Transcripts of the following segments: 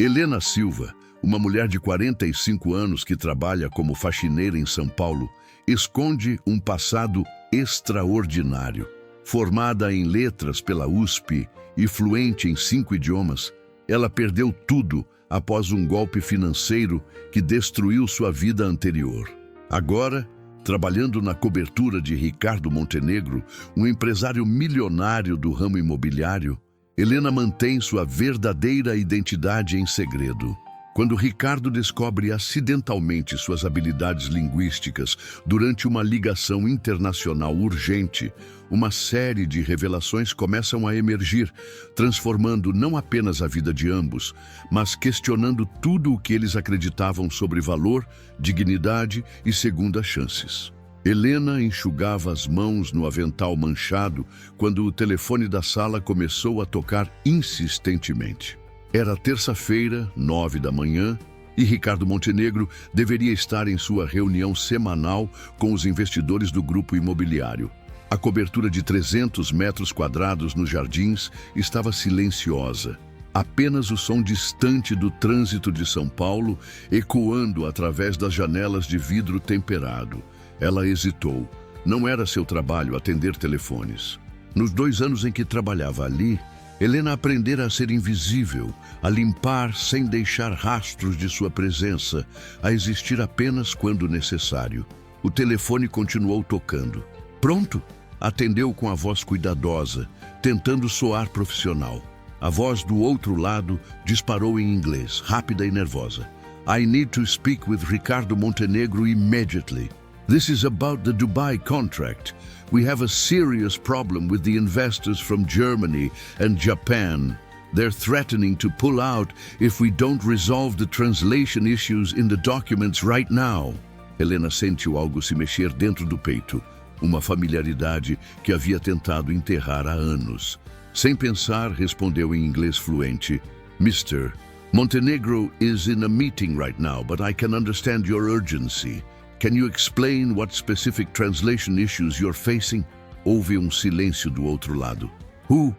Helena Silva, uma mulher de 45 anos que trabalha como faxineira em São Paulo, esconde um passado extraordinário. Formada em letras pela USP e fluente em 5 idiomas, ela perdeu tudo após um golpe financeiro que destruiu sua vida anterior. Agora, trabalhando na cobertura de Ricardo Montenegro, um empresário milionário do ramo imobiliário, Helena mantém sua verdadeira identidade em segredo. Quando Ricardo descobre acidentalmente suas habilidades linguísticas durante uma ligação internacional urgente, uma série de revelações começam a emergir, transformando não apenas a vida de ambos, mas questionando tudo o que eles acreditavam sobre valor, dignidade e segundas chances. Helena enxugava as mãos no avental manchado quando o telefone da sala começou a tocar insistentemente. Era terça-feira, 9 da manhã, e Ricardo Montenegro deveria estar em sua reunião semanal com os investidores do grupo imobiliário. A cobertura de 300 metros quadrados nos jardins estava silenciosa. Apenas o som distante do trânsito de São Paulo ecoando através das janelas de vidro temperado. Ela hesitou. Não era seu trabalho atender telefones. Nos 2 anos em que trabalhava ali, Helena aprendera a ser invisível, a limpar sem deixar rastros de sua presença, a existir apenas quando necessário. O telefone continuou tocando. Pronto! Atendeu com a voz cuidadosa, tentando soar profissional. A voz do outro lado disparou em inglês, rápida e nervosa. I need to speak with Ricardo Montenegro immediately. This is about the Dubai contract. We have a serious problem with the investors from Germany and Japan. They're threatening to pull out if we don't resolve the translation issues in the documents right now. Helena sentiu algo se mexer dentro do peito, uma familiaridade que havia tentado enterrar há anos. Sem pensar, respondeu em inglês fluente, Mr. Montenegro is in a meeting right now, but I can understand your urgency. Can you explain what specific translation issues you're facing? Houve silêncio do outro lado. Who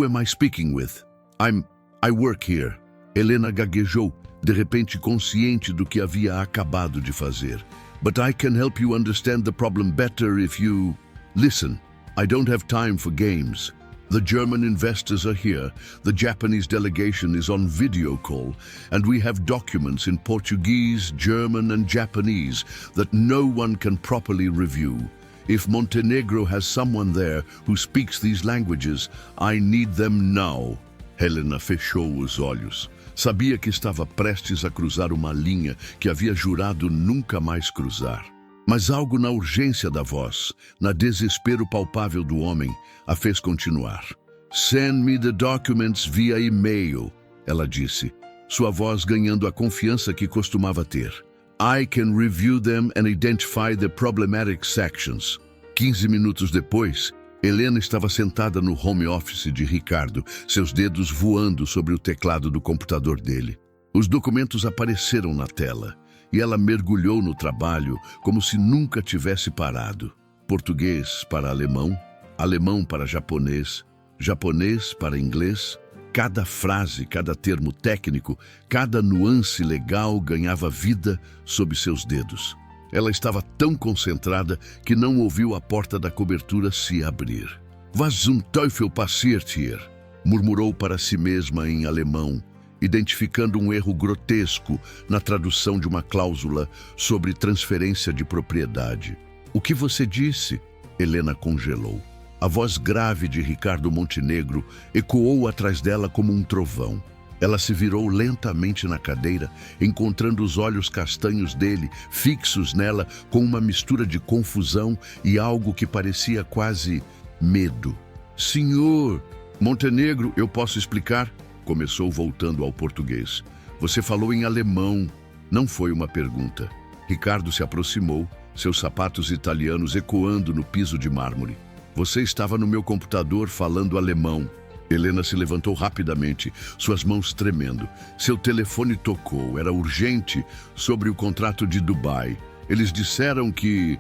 am I speaking with? I work here. Helena gaguejou, de repente consciente do que havia acabado de fazer. But I can help you understand the problem better if you... Listen, I don't have time for games. The German investors are here, the Japanese delegation is on video call, and we have documents in Portuguese, German and Japanese that no one can properly review. If Montenegro has someone there who speaks these languages, I need them now. Helena fechou os olhos. Sabia que estava prestes a cruzar uma linha que havia jurado nunca mais cruzar. Mas algo na urgência da voz, na desespero palpável do homem, a fez continuar. Send me the documents via e-mail, ela disse, sua voz ganhando a confiança que costumava ter. I can review them and identify the problematic sections. 15 minutos depois, Helena estava sentada no home office de Ricardo, seus dedos voando sobre o teclado do computador dele. Os documentos apareceram na tela. E ela mergulhou no trabalho como se nunca tivesse parado. Português para alemão, alemão para japonês, japonês para inglês. Cada frase, cada termo técnico, cada nuance legal ganhava vida sob seus dedos. Ela estava tão concentrada que não ouviu a porta da cobertura se abrir. Was zum Teufel passiert hier? Murmurou para si mesma em alemão, identificando um erro grotesco na tradução de uma cláusula sobre transferência de propriedade. O que você disse? Helena congelou. A voz grave de Ricardo Montenegro ecoou atrás dela como um trovão. Ela se virou lentamente na cadeira, encontrando os olhos castanhos dele, fixos nela, com uma mistura de confusão e algo que parecia quase medo. Senhor Montenegro, eu posso explicar? Começou voltando ao português. Você falou em alemão. Não foi uma pergunta. Ricardo se aproximou, seus sapatos italianos ecoando no piso de mármore. Você estava no meu computador falando alemão. Helena se levantou rapidamente, suas mãos tremendo. Seu telefone tocou, era urgente, sobre o contrato de Dubai. Eles disseram que...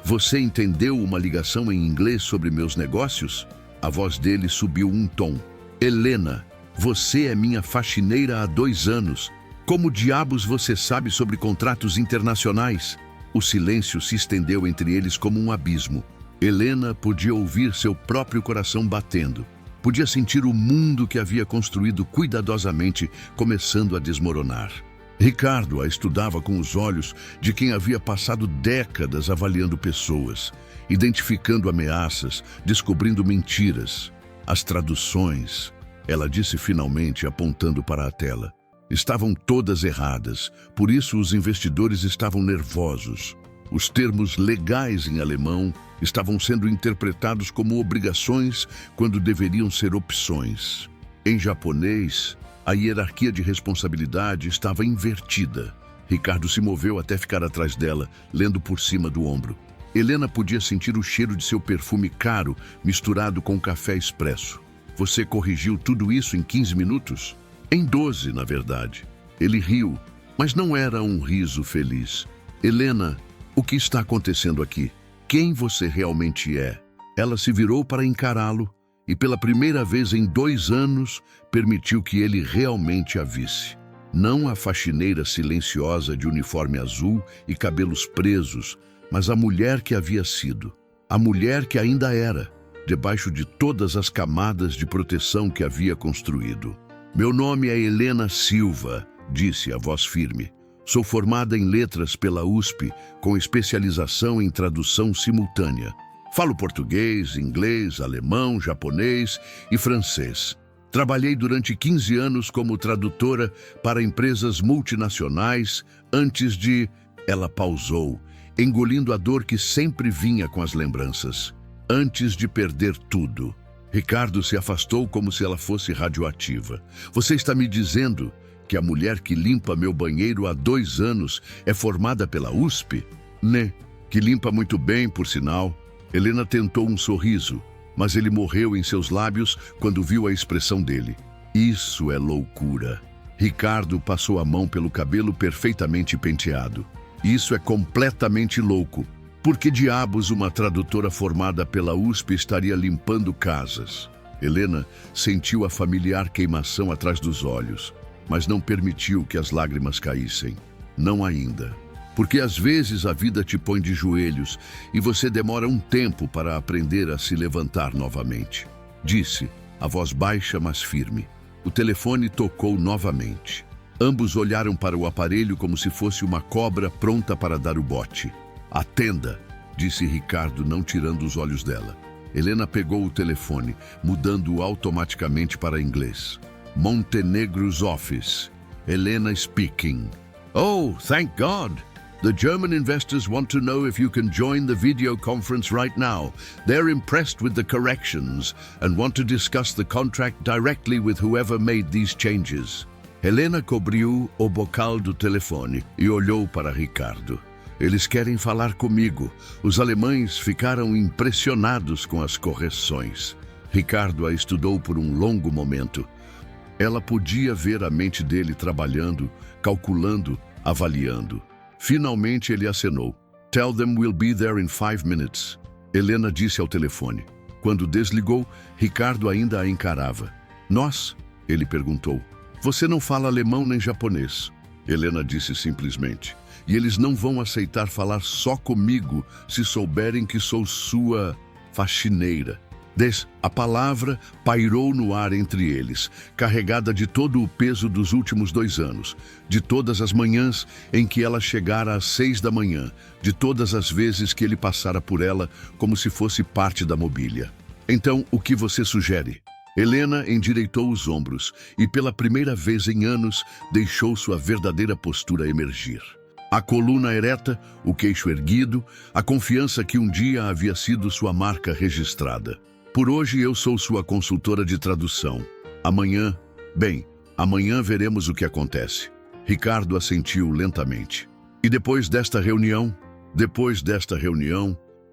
Você entendeu uma ligação em inglês sobre meus negócios? A voz dele subiu um tom. Helena, Você é minha faxineira há 2 anos. Como diabos você sabe sobre contratos internacionais? O silêncio se estendeu entre eles como um abismo. Helena podia ouvir seu próprio coração batendo. Podia sentir o mundo que havia construído cuidadosamente começando a desmoronar. Ricardo a estudava com os olhos de quem havia passado décadas avaliando pessoas, identificando ameaças, descobrindo mentiras. As traduções, ela disse finalmente, apontando para a tela, estavam todas erradas, por isso os investidores estavam nervosos. Os termos legais em alemão estavam sendo interpretados como obrigações quando deveriam ser opções. Em japonês, a hierarquia de responsabilidade estava invertida. Ricardo se moveu até ficar atrás dela, lendo por cima do ombro. Helena podia sentir o cheiro de seu perfume caro misturado com café expresso. Você corrigiu tudo isso em 15 minutos? Em 12, na verdade. Ele riu, mas não era um riso feliz. Helena, o que está acontecendo aqui? Quem você realmente é? Ela se virou para encará-lo e pela primeira vez em 2 anos permitiu que ele realmente a visse. Não a faxineira silenciosa de uniforme azul e cabelos presos, mas a mulher que havia sido. A mulher que ainda era, debaixo de todas as camadas de proteção que havia construído. Meu nome é Helena Silva, disse a voz firme. Sou formada em letras pela USP, com especialização em tradução simultânea. Falo português, inglês, alemão, japonês e francês. Trabalhei durante 15 anos como tradutora para empresas multinacionais antes de... Ela pausou, engolindo a dor que sempre vinha com as lembranças. Antes de perder tudo. Ricardo se afastou como se ela fosse radioativa. Você está me dizendo que a mulher que limpa meu banheiro há 2 anos é formada pela USP? Né, que limpa muito bem, por sinal. Helena tentou um sorriso, mas ele morreu em seus lábios quando viu a expressão dele. Isso é loucura. Ricardo passou a mão pelo cabelo perfeitamente penteado. Isso é completamente louco. Por que diabos uma tradutora formada pela USP estaria limpando casas? Helena sentiu a familiar queimação atrás dos olhos, mas não permitiu que as lágrimas caíssem. Não ainda. Porque às vezes a vida te põe de joelhos e você demora um tempo para aprender a se levantar novamente. Disse, a voz baixa mas firme. O telefone tocou novamente. Ambos olharam para o aparelho como se fosse uma cobra pronta para dar o bote. Atenda, disse Ricardo, não tirando os olhos dela. Helena pegou o telefone, mudando-o automaticamente para inglês. Montenegro's office. Helena speaking. Oh, thank God. The German investors want to know if you can join the video conference right now. They're impressed with the corrections and want to discuss the contract directly with whoever made these changes. Helena cobriu o bocal do telefone e olhou para Ricardo. Eles querem falar comigo. Os alemães ficaram impressionados com as correções. Ricardo a estudou por um longo momento. Ela podia ver a mente dele trabalhando, calculando, avaliando. Finalmente ele acenou. Tell them we'll be there in 5 minutes. Helena disse ao telefone. Quando desligou, Ricardo ainda a encarava. Nós? Ele perguntou. Você não fala alemão nem japonês. Helena disse simplesmente. E eles não vão aceitar falar só comigo se souberem que sou sua faxineira. A palavra pairou no ar entre eles, carregada de todo o peso dos últimos 2 anos, de todas as manhãs em que ela chegara às 6 da manhã, de todas as vezes que ele passara por ela como se fosse parte da mobília. Então, o que você sugere? Helena endireitou os ombros e, pela primeira vez em anos, deixou sua verdadeira postura emergir. A coluna ereta, o queixo erguido, a confiança que um dia havia sido sua marca registrada. Por hoje eu sou sua consultora de tradução. Amanhã veremos o que acontece. Ricardo assentiu lentamente. E depois desta reunião,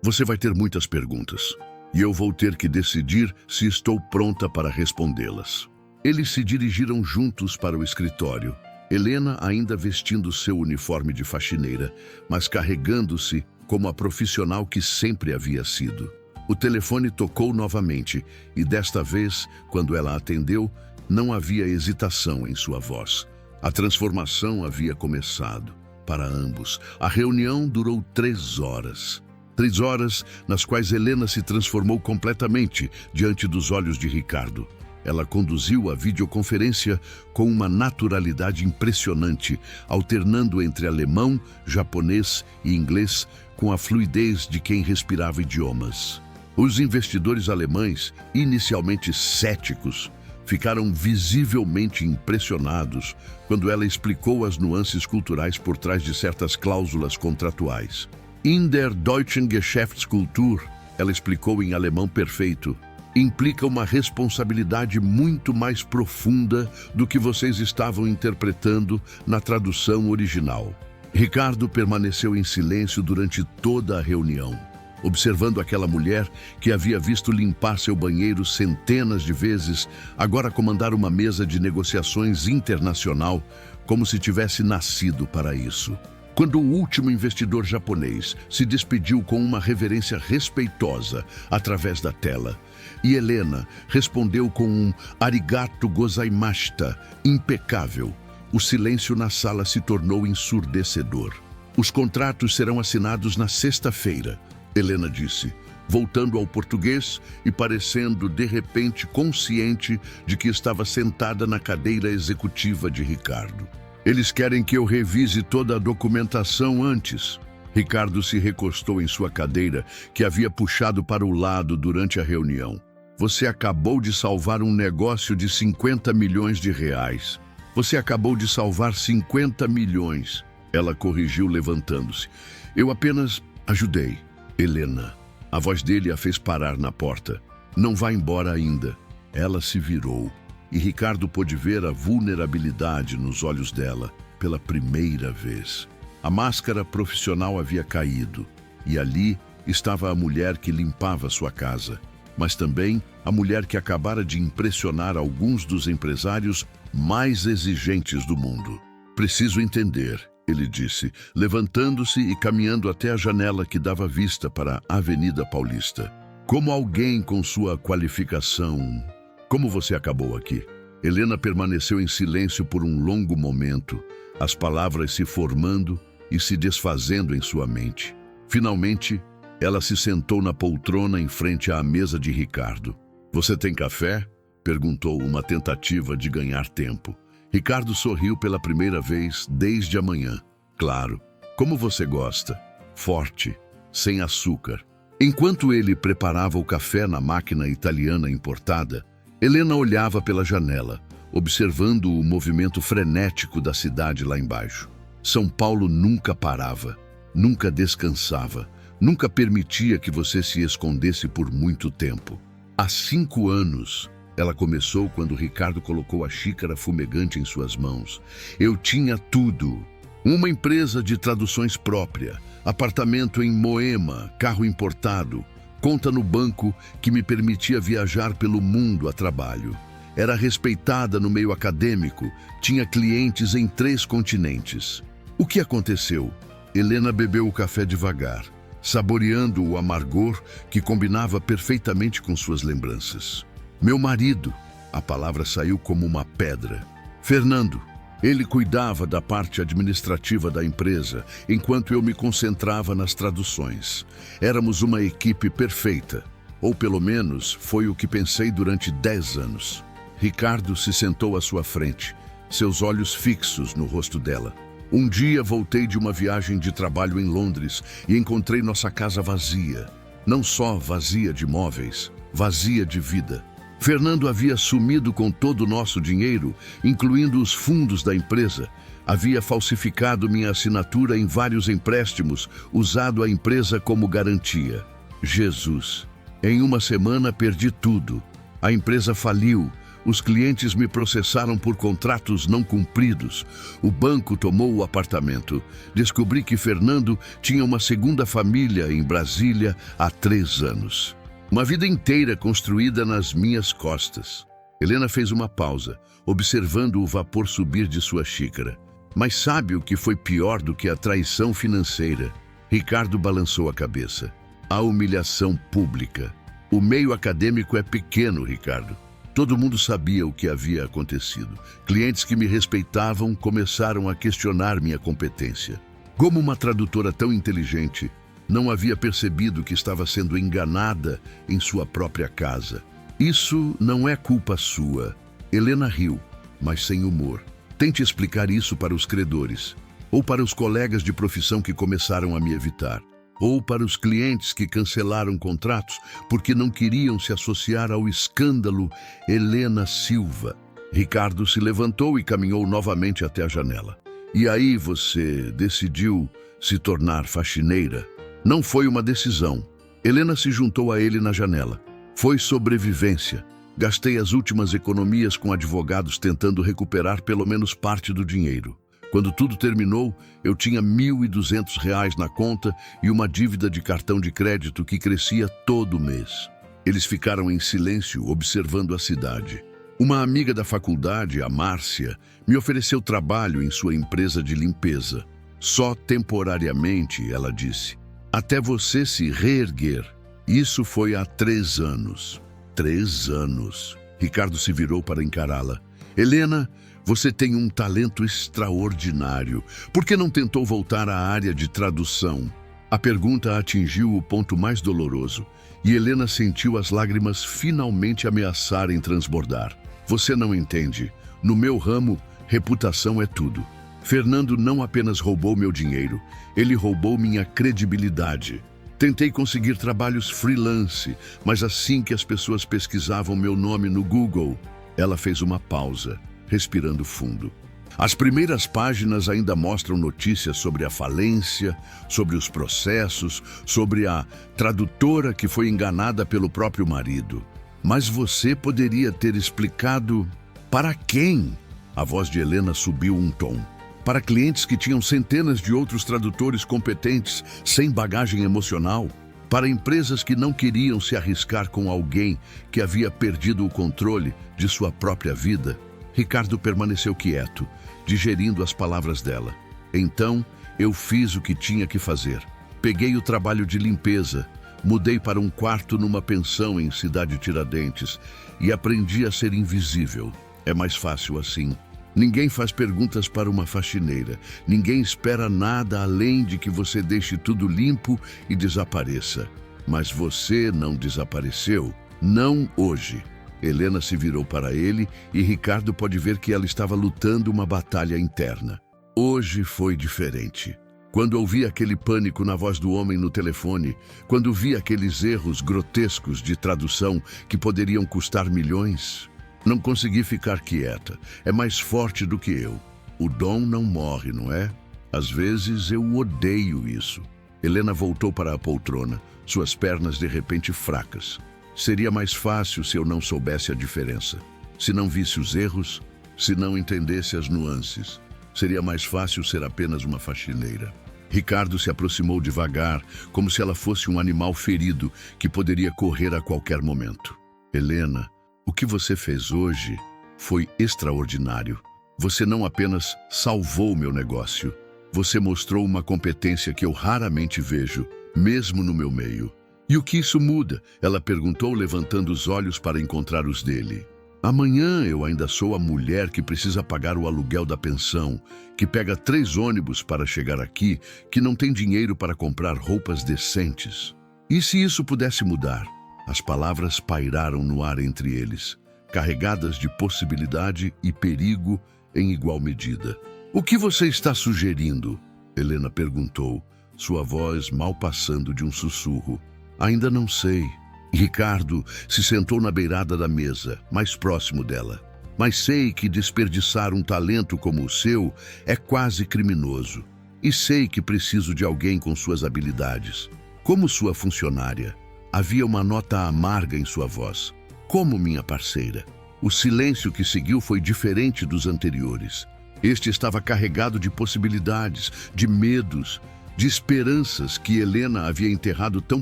você vai ter muitas perguntas. E eu vou ter que decidir se estou pronta para respondê-las. Eles se dirigiram juntos para o escritório. Helena ainda vestindo seu uniforme de faxineira, mas carregando-se como a profissional que sempre havia sido. O telefone tocou novamente e desta vez, quando ela atendeu, Não havia hesitação em sua voz. A transformação havia começado. Para ambos, a reunião durou 3 horas. 3 horas nas quais Helena se transformou completamente diante dos olhos de Ricardo. Ela conduziu a videoconferência com uma naturalidade impressionante, alternando entre alemão, japonês e inglês com a fluidez de quem respirava idiomas. Os investidores alemães, inicialmente céticos, ficaram visivelmente impressionados quando ela explicou as nuances culturais por trás de certas cláusulas contratuais. In der deutschen Geschäftskultur, ela explicou em alemão perfeito, implica uma responsabilidade muito mais profunda do que vocês estavam interpretando na tradução original. Ricardo permaneceu em silêncio durante toda a reunião, observando aquela mulher que havia visto limpar seu banheiro centenas de vezes, agora comandar uma mesa de negociações internacional, como se tivesse nascido para isso. Quando o último investidor japonês se despediu com uma reverência respeitosa através da tela, e Helena respondeu com um arigato gozaimashita impecável, o silêncio na sala se tornou ensurdecedor. Os contratos serão assinados na sexta-feira, Helena disse, voltando ao português e parecendo de repente consciente de que estava sentada na cadeira executiva de Ricardo. Eles querem que eu revise toda a documentação antes. Ricardo se recostou em sua cadeira, que havia puxado para o lado durante a reunião. Você acabou de salvar um negócio de 50 milhões de reais. Você acabou de salvar 50 milhões. Ela corrigiu levantando-se. Eu apenas ajudei. Helena. A voz dele a fez parar na porta. Não vá embora ainda. Ela se virou. E Ricardo pôde ver a vulnerabilidade nos olhos dela pela primeira vez. A máscara profissional havia caído, e ali estava a mulher que limpava sua casa, mas também a mulher que acabara de impressionar alguns dos empresários mais exigentes do mundo. Preciso entender, ele disse, levantando-se e caminhando até a janela que dava vista para a Avenida Paulista. Como alguém com sua qualificação... Como você acabou aqui? Helena permaneceu em silêncio por um longo momento, as palavras se formando e se desfazendo em sua mente. Finalmente, ela se sentou na poltrona em frente à mesa de Ricardo. Você tem café? Perguntou uma tentativa de ganhar tempo. Ricardo sorriu pela primeira vez desde a manhã. Claro. Como você gosta? Forte, sem açúcar. Enquanto ele preparava o café na máquina italiana importada, Helena olhava pela janela, observando o movimento frenético da cidade lá embaixo. São Paulo nunca parava, nunca descansava, nunca permitia que você se escondesse por muito tempo. Há 5 anos, ela começou quando Ricardo colocou a xícara fumegante em suas mãos. Eu tinha tudo. Uma empresa de traduções própria, apartamento em Moema, carro importado, conta no banco que me permitia viajar pelo mundo a trabalho. Era respeitada no meio acadêmico, tinha clientes em 3 continentes. O que aconteceu? Helena bebeu o café devagar, saboreando o amargor que combinava perfeitamente com suas lembranças. Meu marido, a palavra saiu como uma pedra. Fernando. Ele cuidava da parte administrativa da empresa, enquanto eu me concentrava nas traduções. Éramos uma equipe perfeita, ou pelo menos foi o que pensei durante 10 anos. Ricardo se sentou à sua frente, seus olhos fixos no rosto dela. Um dia voltei de uma viagem de trabalho em Londres e encontrei nossa casa vazia. Não só vazia de móveis, vazia de vida. Fernando havia sumido com todo o nosso dinheiro, incluindo os fundos da empresa. Havia falsificado minha assinatura em vários empréstimos, usado a empresa como garantia. Jesus! Em uma semana perdi tudo. A empresa faliu. Os clientes me processaram por contratos não cumpridos. O banco tomou o apartamento. Descobri que Fernando tinha uma segunda família em Brasília há 3 anos. Uma vida inteira construída nas minhas costas. Helena fez uma pausa, observando o vapor subir de sua xícara. Mas sabe o que foi pior do que a traição financeira? Ricardo balançou a cabeça. A humilhação pública. O meio acadêmico é pequeno, Ricardo. Todo mundo sabia o que havia acontecido. Clientes que me respeitavam começaram a questionar minha competência. Como uma tradutora tão inteligente não havia percebido que estava sendo enganada em sua própria casa? Isso não é culpa sua. Helena riu, mas sem humor. Tente explicar isso para os credores, ou para os colegas de profissão que começaram a me evitar, ou para os clientes que cancelaram contratos porque não queriam se associar ao escândalo Helena Silva. Ricardo se levantou e caminhou novamente até a janela. E aí você decidiu se tornar faxineira? Não foi uma decisão. Helena se juntou a ele na janela. Foi sobrevivência. Gastei as últimas economias com advogados tentando recuperar pelo menos parte do dinheiro. Quando tudo terminou, eu tinha R$ 1.200 na conta e uma dívida de cartão de crédito que crescia todo mês. Eles ficaram em silêncio, observando a cidade. Uma amiga da faculdade, a Márcia, me ofereceu trabalho em sua empresa de limpeza. Só temporariamente, ela disse. Até você se reerguer. Isso foi há 3 anos. 3 anos. Ricardo se virou para encará-la. Helena, você tem um talento extraordinário. Por que não tentou voltar à área de tradução? A pergunta atingiu o ponto mais doloroso e Helena sentiu as lágrimas finalmente ameaçarem transbordar. Você não entende. No meu ramo, reputação é tudo. Fernando não apenas roubou meu dinheiro, ele roubou minha credibilidade. Tentei conseguir trabalhos freelance, mas assim que as pessoas pesquisavam meu nome no Google, ela fez uma pausa, respirando fundo. As primeiras páginas ainda mostram notícias sobre a falência, sobre os processos, sobre a tradutora que foi enganada pelo próprio marido. Mas você poderia ter explicado para quem? A voz de Helena subiu um tom. Para clientes que tinham centenas de outros tradutores competentes, sem bagagem emocional. Para empresas que não queriam se arriscar com alguém que havia perdido o controle de sua própria vida. Ricardo permaneceu quieto, digerindo as palavras dela. Então, eu fiz o que tinha que fazer. Peguei o trabalho de limpeza, mudei para um quarto numa pensão em Cidade Tiradentes e aprendi a ser invisível. É mais fácil assim. Ninguém faz perguntas para uma faxineira. Ninguém espera nada além de que você deixe tudo limpo e desapareça. Mas você não desapareceu. Não hoje. Helena se virou para ele e Ricardo pode ver que ela estava lutando uma batalha interna. Hoje foi diferente. Quando ouvi aquele pânico na voz do homem no telefone, quando vi aqueles erros grotescos de tradução que poderiam custar milhões, não consegui ficar quieta. É mais forte do que eu. O dom não morre, não é? Às vezes eu odeio isso. Helena voltou para a poltrona, suas pernas de repente fracas. Seria mais fácil se eu não soubesse a diferença. Se não visse os erros, se não entendesse as nuances. Seria mais fácil ser apenas uma faxineira. Ricardo se aproximou devagar, como se ela fosse um animal ferido que poderia correr a qualquer momento. Helena, o que você fez hoje foi extraordinário. Você não apenas salvou meu negócio, você mostrou uma competência que eu raramente vejo, mesmo no meu meio. E o que isso muda? Ela perguntou, levantando os olhos para encontrar os dele. Amanhã eu ainda sou a mulher que precisa pagar o aluguel da pensão, que pega 3 ônibus para chegar aqui, que não tem dinheiro para comprar roupas decentes. E se isso pudesse mudar? As palavras pairaram no ar entre eles, carregadas de possibilidade e perigo em igual medida. O que você está sugerindo? Helena perguntou, sua voz mal passando de um sussurro. Ainda não sei. Ricardo se sentou na beirada da mesa, mais próximo dela. Mas sei que desperdiçar um talento como o seu é quase criminoso. E sei que preciso de alguém com suas habilidades. Como sua funcionária. Havia uma nota amarga em sua voz. Como minha parceira. O silêncio que seguiu foi diferente dos anteriores. Este estava carregado de possibilidades, de medos, de esperanças que Helena havia enterrado tão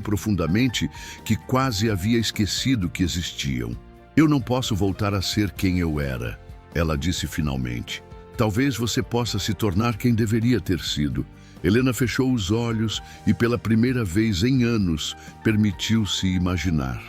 profundamente que quase havia esquecido que existiam. Eu não posso voltar a ser quem eu era, ela disse finalmente. Talvez você possa se tornar quem deveria ter sido. Helena fechou os olhos e pela primeira vez em anos permitiu-se imaginar.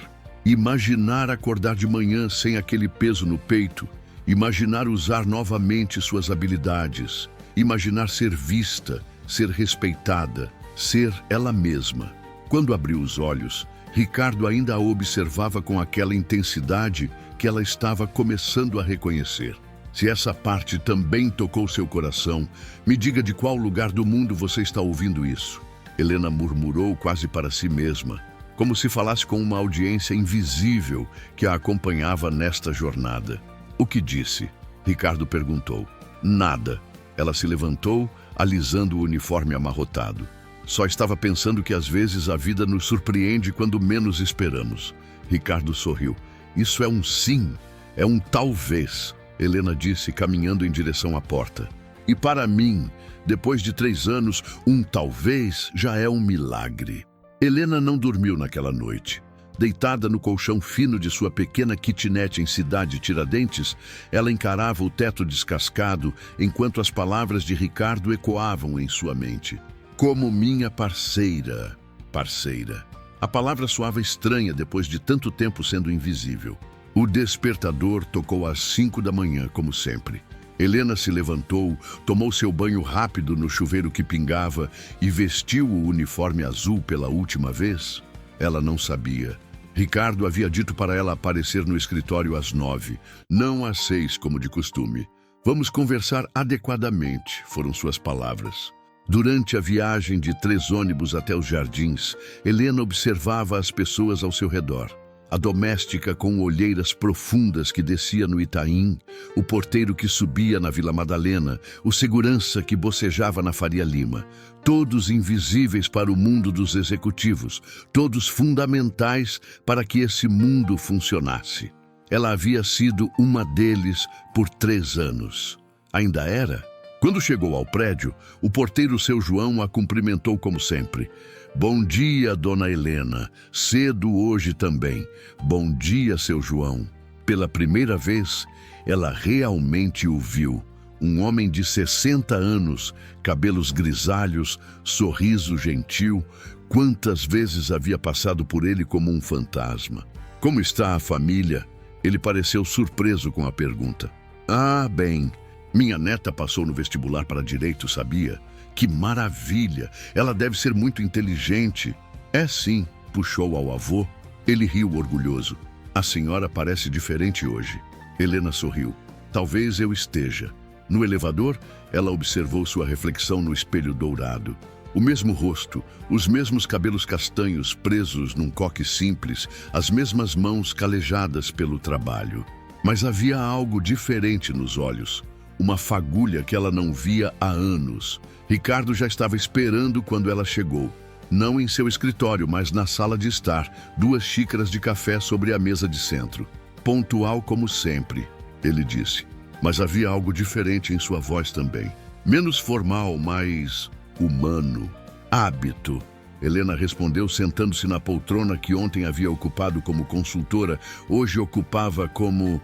Imaginar acordar de manhã sem aquele peso no peito, imaginar usar novamente suas habilidades, imaginar ser vista, ser respeitada, ser ela mesma. Quando abriu os olhos, Ricardo ainda a observava com aquela intensidade que ela estava começando a reconhecer. Se essa parte também tocou seu coração, me diga de qual lugar do mundo você está ouvindo isso. Helena murmurou quase para si mesma, como se falasse com uma audiência invisível que a acompanhava nesta jornada. O que disse? Ricardo perguntou. Nada. Ela se levantou, alisando o uniforme amarrotado. Só estava pensando que às vezes a vida nos surpreende quando menos esperamos. Ricardo sorriu. Isso é um sim, é um talvez, Helena disse, caminhando em direção à porta. E para mim, depois de 3 anos, um talvez já é um milagre. Helena não dormiu naquela noite. Deitada no colchão fino de sua pequena kitnet em Cidade Tiradentes, ela encarava o teto descascado enquanto as palavras de Ricardo ecoavam em sua mente. Como minha parceira, parceira. A palavra soava estranha depois de tanto tempo sendo invisível. O despertador tocou às 5 da manhã, como sempre. Helena se levantou, tomou seu banho rápido no chuveiro que pingava e vestiu o uniforme azul pela última vez. Ela não sabia. Ricardo havia dito para ela aparecer no escritório às 9, não às 6, como de costume. Vamos conversar adequadamente, foram suas palavras. Durante a viagem de 3 ônibus até os jardins, Helena observava as pessoas ao seu redor. A doméstica com olheiras profundas que descia no Itaim, o porteiro que subia na Vila Madalena, o segurança que bocejava na Faria Lima. Todos invisíveis para o mundo dos executivos, todos fundamentais para que esse mundo funcionasse. Ela havia sido uma deles por 3 anos. Ainda era? Quando chegou ao prédio, o porteiro seu João a cumprimentou como sempre. Bom dia, dona Helena. Cedo hoje também. Bom dia, seu João. Pela primeira vez, ela realmente o viu. Um homem de 60 anos, cabelos grisalhos, sorriso gentil. Quantas vezes havia passado por ele como um fantasma. Como está a família? Ele pareceu surpreso com a pergunta. Ah, bem. Minha neta passou no vestibular para direito, sabia? Que maravilha! Ela deve ser muito inteligente. É sim, puxou ao avô. Ele riu orgulhoso. A senhora parece diferente hoje. Helena sorriu. Talvez eu esteja. No elevador, ela observou sua reflexão no espelho dourado. O mesmo rosto, os mesmos cabelos castanhos presos num coque simples, as mesmas mãos calejadas pelo trabalho. Mas havia algo diferente nos olhos. Uma fagulha que ela não via há anos. Ricardo já estava esperando quando ela chegou. Não em seu escritório, mas na sala de estar, 2 xícaras de café sobre a mesa de centro. Pontual como sempre, ele disse. Mas havia algo diferente em sua voz também. Menos formal, mais humano. Hábito. Helena respondeu sentando-se na poltrona que ontem havia ocupado como consultora, hoje ocupava como...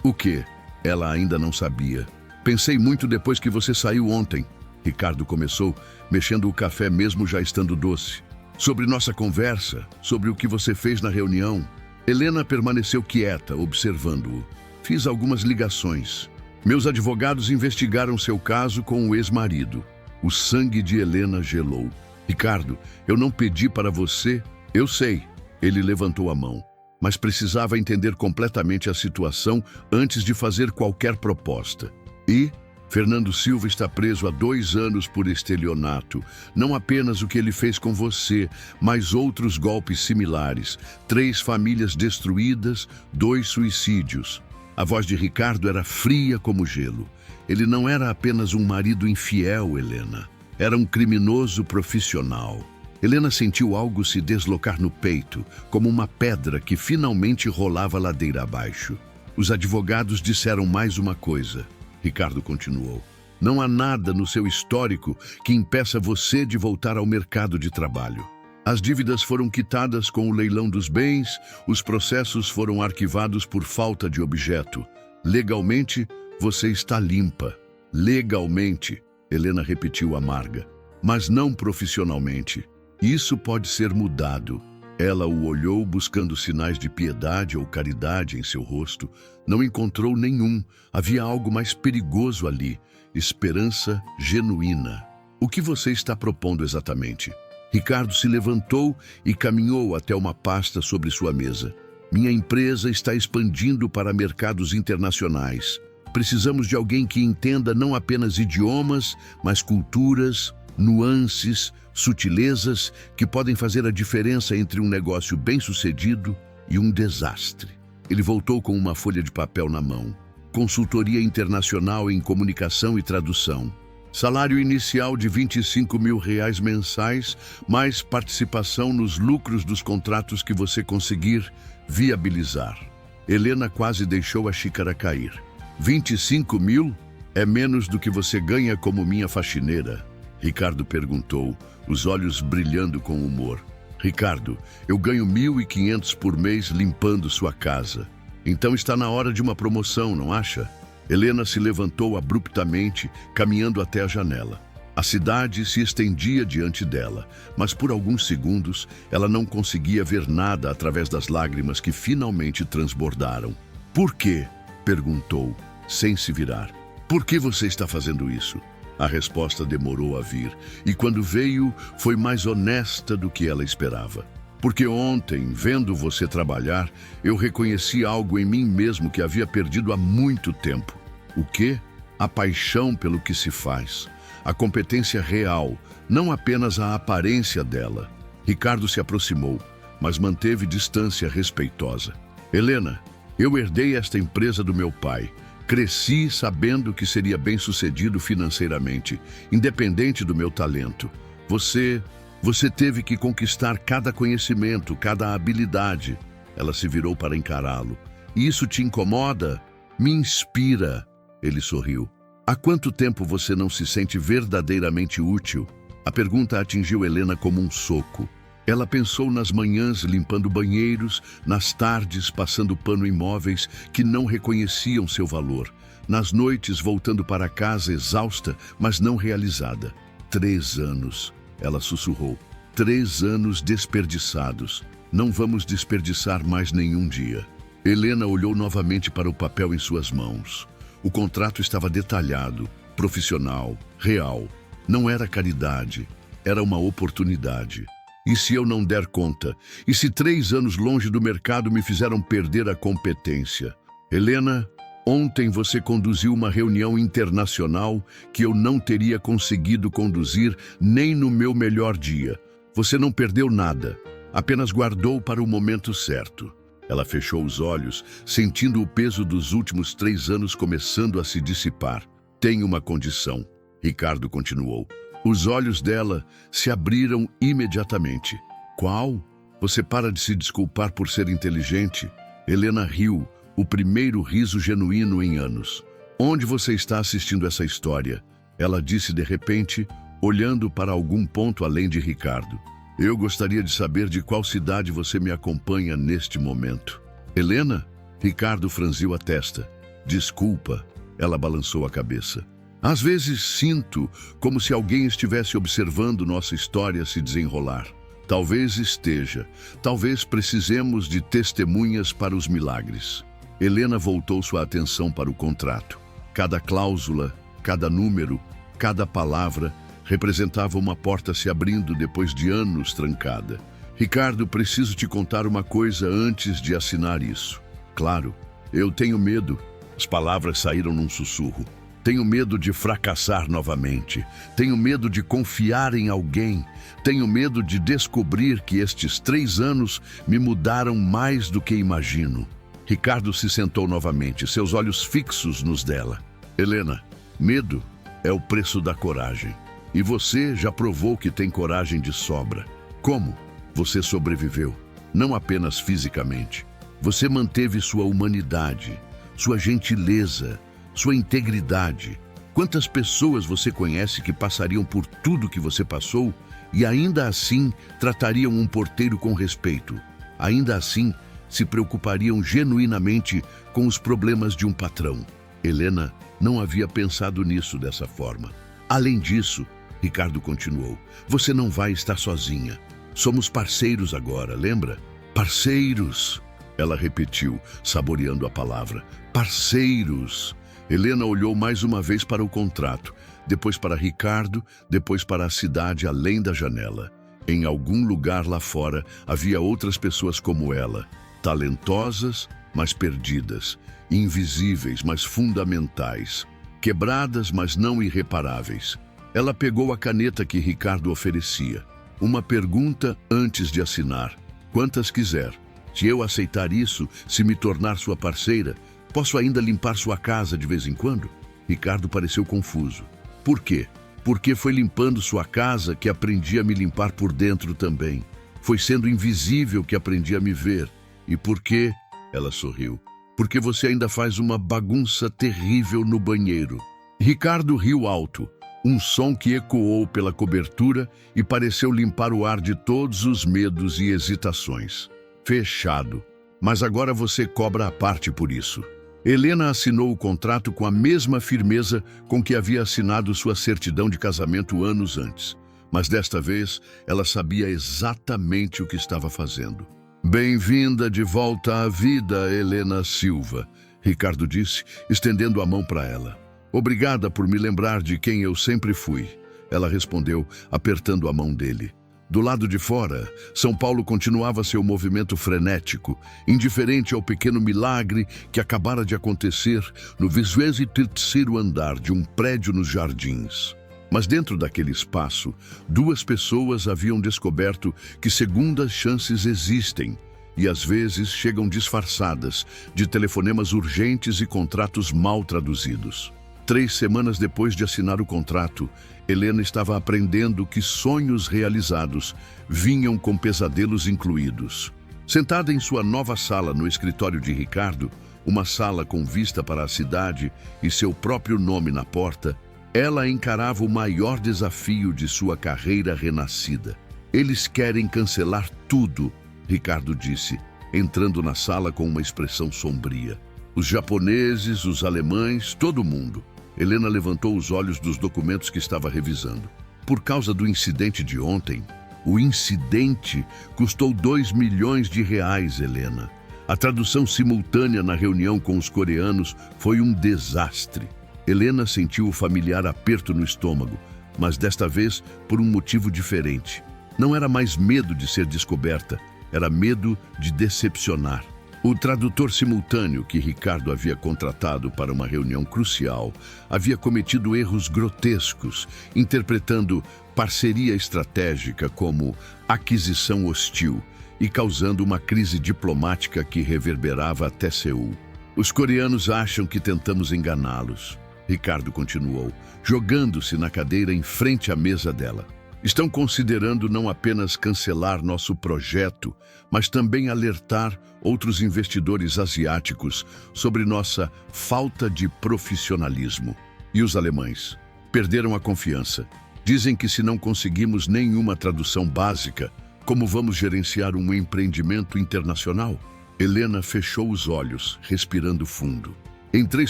O quê? Ela ainda não sabia. Pensei muito depois que você saiu ontem. Ricardo começou, mexendo o café mesmo já estando doce. Sobre nossa conversa, sobre o que você fez na reunião. Helena permaneceu quieta, observando-o. Fiz algumas ligações. Meus advogados investigaram seu caso com o ex-marido. O sangue de Helena gelou. Ricardo, eu não pedi para você... Eu sei. Ele levantou a mão. Mas precisava entender completamente a situação antes de fazer qualquer proposta. E Fernando Silva está preso há 2 anos por estelionato. Não apenas o que ele fez com você, mas outros golpes similares. 3 famílias destruídas, 2 suicídios. A voz de Ricardo era fria como gelo. Ele não era apenas um marido infiel, Helena. Era um criminoso profissional. Helena sentiu algo se deslocar no peito, como uma pedra que finalmente rolava ladeira abaixo. Os advogados disseram mais uma coisa. Ricardo continuou. Não há nada no seu histórico que impeça você de voltar ao mercado de trabalho. As dívidas foram quitadas com o leilão dos bens, os processos foram arquivados por falta de objeto. Legalmente, você está limpa. Legalmente, Helena repetiu amarga. Mas não profissionalmente. Isso pode ser mudado. Ela o olhou buscando sinais de piedade ou caridade em seu rosto. Não encontrou nenhum. Havia algo mais perigoso ali. Esperança genuína. O que você está propondo exatamente? Ricardo se levantou e caminhou até uma pasta sobre sua mesa. Minha empresa está expandindo para mercados internacionais. Precisamos de alguém que entenda não apenas idiomas, mas culturas, nuances, sutilezas que podem fazer a diferença entre um negócio bem-sucedido e um desastre. Ele voltou com uma folha de papel na mão. Consultoria internacional em comunicação e tradução. Salário inicial de R$ 25 mil mensais, mais participação nos lucros dos contratos que você conseguir viabilizar. Helena quase deixou a xícara cair. 25 mil é menos do que você ganha como minha faxineira? Ricardo perguntou, os olhos brilhando com humor. Ricardo, eu ganho 1.500 por mês limpando sua casa. Então está na hora de uma promoção, não acha? Helena se levantou abruptamente, caminhando até a janela. A cidade se estendia diante dela, mas por alguns segundos ela não conseguia ver nada através das lágrimas que finalmente transbordaram. Por quê? Perguntou, sem se virar. Por que você está fazendo isso? A resposta demorou a vir, e quando veio, foi mais honesta do que ela esperava. Porque ontem, vendo você trabalhar, eu reconheci algo em mim mesmo que havia perdido há muito tempo. O quê? A paixão pelo que se faz. A competência real, não apenas a aparência dela. Ricardo se aproximou, mas manteve distância respeitosa. Helena, eu herdei esta empresa do meu pai. Cresci sabendo que seria bem-sucedido financeiramente, independente do meu talento. Você teve que conquistar cada conhecimento, cada habilidade. Ela se virou para encará-lo. E isso te incomoda? Me inspira. Ele sorriu. Há quanto tempo você não se sente verdadeiramente útil? A pergunta atingiu Helena como um soco. Ela pensou nas manhãs limpando banheiros, nas tardes passando pano em móveis que não reconheciam seu valor, nas noites voltando para casa exausta, mas não realizada. 3 anos, ela sussurrou. 3 anos desperdiçados. Não vamos desperdiçar mais nenhum dia. Helena olhou novamente para o papel em suas mãos. O contrato estava detalhado, profissional, real. Não era caridade, era uma oportunidade. E se eu não der conta? E se 3 anos longe do mercado me fizeram perder a competência? Helena, ontem você conduziu uma reunião internacional que eu não teria conseguido conduzir nem no meu melhor dia. Você não perdeu nada, apenas guardou para o momento certo. Ela fechou os olhos, sentindo o peso dos últimos 3 anos começando a se dissipar. Tenho uma condição, Ricardo continuou. Os olhos dela se abriram imediatamente. Qual? Você para de se desculpar por ser inteligente? Helena riu, o primeiro riso genuíno em anos. Onde você está assistindo essa história? Ela disse de repente, olhando para algum ponto além de Ricardo. Eu gostaria de saber de qual cidade você me acompanha neste momento. Helena? Ricardo franziu a testa. Desculpa, ela balançou a cabeça. Às vezes sinto como se alguém estivesse observando nossa história se desenrolar. Talvez esteja. Talvez precisemos de testemunhas para os milagres. Helena voltou sua atenção para o contrato. Cada cláusula, cada número, cada palavra representava uma porta se abrindo depois de anos trancada. Ricardo, preciso te contar uma coisa antes de assinar isso. Claro, eu tenho medo. As palavras saíram num sussurro. Tenho medo de fracassar novamente. Tenho medo de confiar em alguém. Tenho medo de descobrir que estes 3 anos me mudaram mais do que imagino. Ricardo se sentou novamente, seus olhos fixos nos dela. Helena, medo é o preço da coragem. E você já provou que tem coragem de sobra. Como? Você sobreviveu, não apenas fisicamente. Você manteve sua humanidade, sua gentileza, sua integridade. Quantas pessoas você conhece que passariam por tudo que você passou e ainda assim tratariam um porteiro com respeito? Ainda assim se preocupariam genuinamente com os problemas de um patrão? Helena não havia pensado nisso dessa forma. Além disso, Ricardo continuou, você não vai estar sozinha. Somos parceiros agora, lembra? Parceiros, ela repetiu, saboreando a palavra. Parceiros. Helena olhou mais uma vez para o contrato, depois para Ricardo, depois para a cidade além da janela. Em algum lugar lá fora havia outras pessoas como ela, talentosas, mas perdidas, invisíveis, mas fundamentais, quebradas, mas não irreparáveis. Ela pegou a caneta que Ricardo oferecia. Uma pergunta antes de assinar. Quantas quiser. Se eu aceitar isso, se me tornar sua parceira, posso ainda limpar sua casa de vez em quando? Ricardo pareceu confuso. Por quê? Porque foi limpando sua casa que aprendi a me limpar por dentro também. Foi sendo invisível que aprendi a me ver. E por quê? Ela sorriu. Porque você ainda faz uma bagunça terrível no banheiro. Ricardo riu alto, um som que ecoou pela cobertura e pareceu limpar o ar de todos os medos e hesitações. Fechado. Mas agora você cobra a parte por isso. Helena assinou o contrato com a mesma firmeza com que havia assinado sua certidão de casamento anos antes. Mas desta vez, ela sabia exatamente o que estava fazendo. Bem-vinda de volta à vida, Helena Silva, Ricardo disse, estendendo a mão para ela. Obrigada por me lembrar de quem eu sempre fui, ela respondeu, apertando a mão dele. Do lado de fora, São Paulo continuava seu movimento frenético, indiferente ao pequeno milagre que acabara de acontecer no 23º andar de um prédio nos Jardins. Mas dentro daquele espaço, duas pessoas haviam descoberto que segundas chances existem e às vezes chegam disfarçadas de telefonemas urgentes e contratos mal traduzidos. 3 semanas depois de assinar o contrato, Helena estava aprendendo que sonhos realizados vinham com pesadelos incluídos. Sentada em sua nova sala no escritório de Ricardo, uma sala com vista para a cidade e seu próprio nome na porta, ela encarava o maior desafio de sua carreira renascida. Eles querem cancelar tudo, Ricardo disse, entrando na sala com uma expressão sombria. Os japoneses, os alemães, todo mundo. Helena levantou os olhos dos documentos que estava revisando. Por causa do incidente de ontem, o incidente custou 2 milhões de reais, Helena. A tradução simultânea na reunião com os coreanos foi um desastre. Helena sentiu o familiar aperto no estômago, mas desta vez por um motivo diferente. Não era mais medo de ser descoberta, era medo de decepcionar. O tradutor simultâneo que Ricardo havia contratado para uma reunião crucial havia cometido erros grotescos, interpretando parceria estratégica como aquisição hostil e causando uma crise diplomática que reverberava até Seul. Os coreanos acham que tentamos enganá-los, Ricardo continuou, jogando-se na cadeira em frente à mesa dela. Estão considerando não apenas cancelar nosso projeto, mas também alertar outros investidores asiáticos sobre nossa falta de profissionalismo. E os alemães? Perderam a confiança. Dizem que se não conseguimos nenhuma tradução básica, como vamos gerenciar um empreendimento internacional? Helena fechou os olhos, respirando fundo. Em 3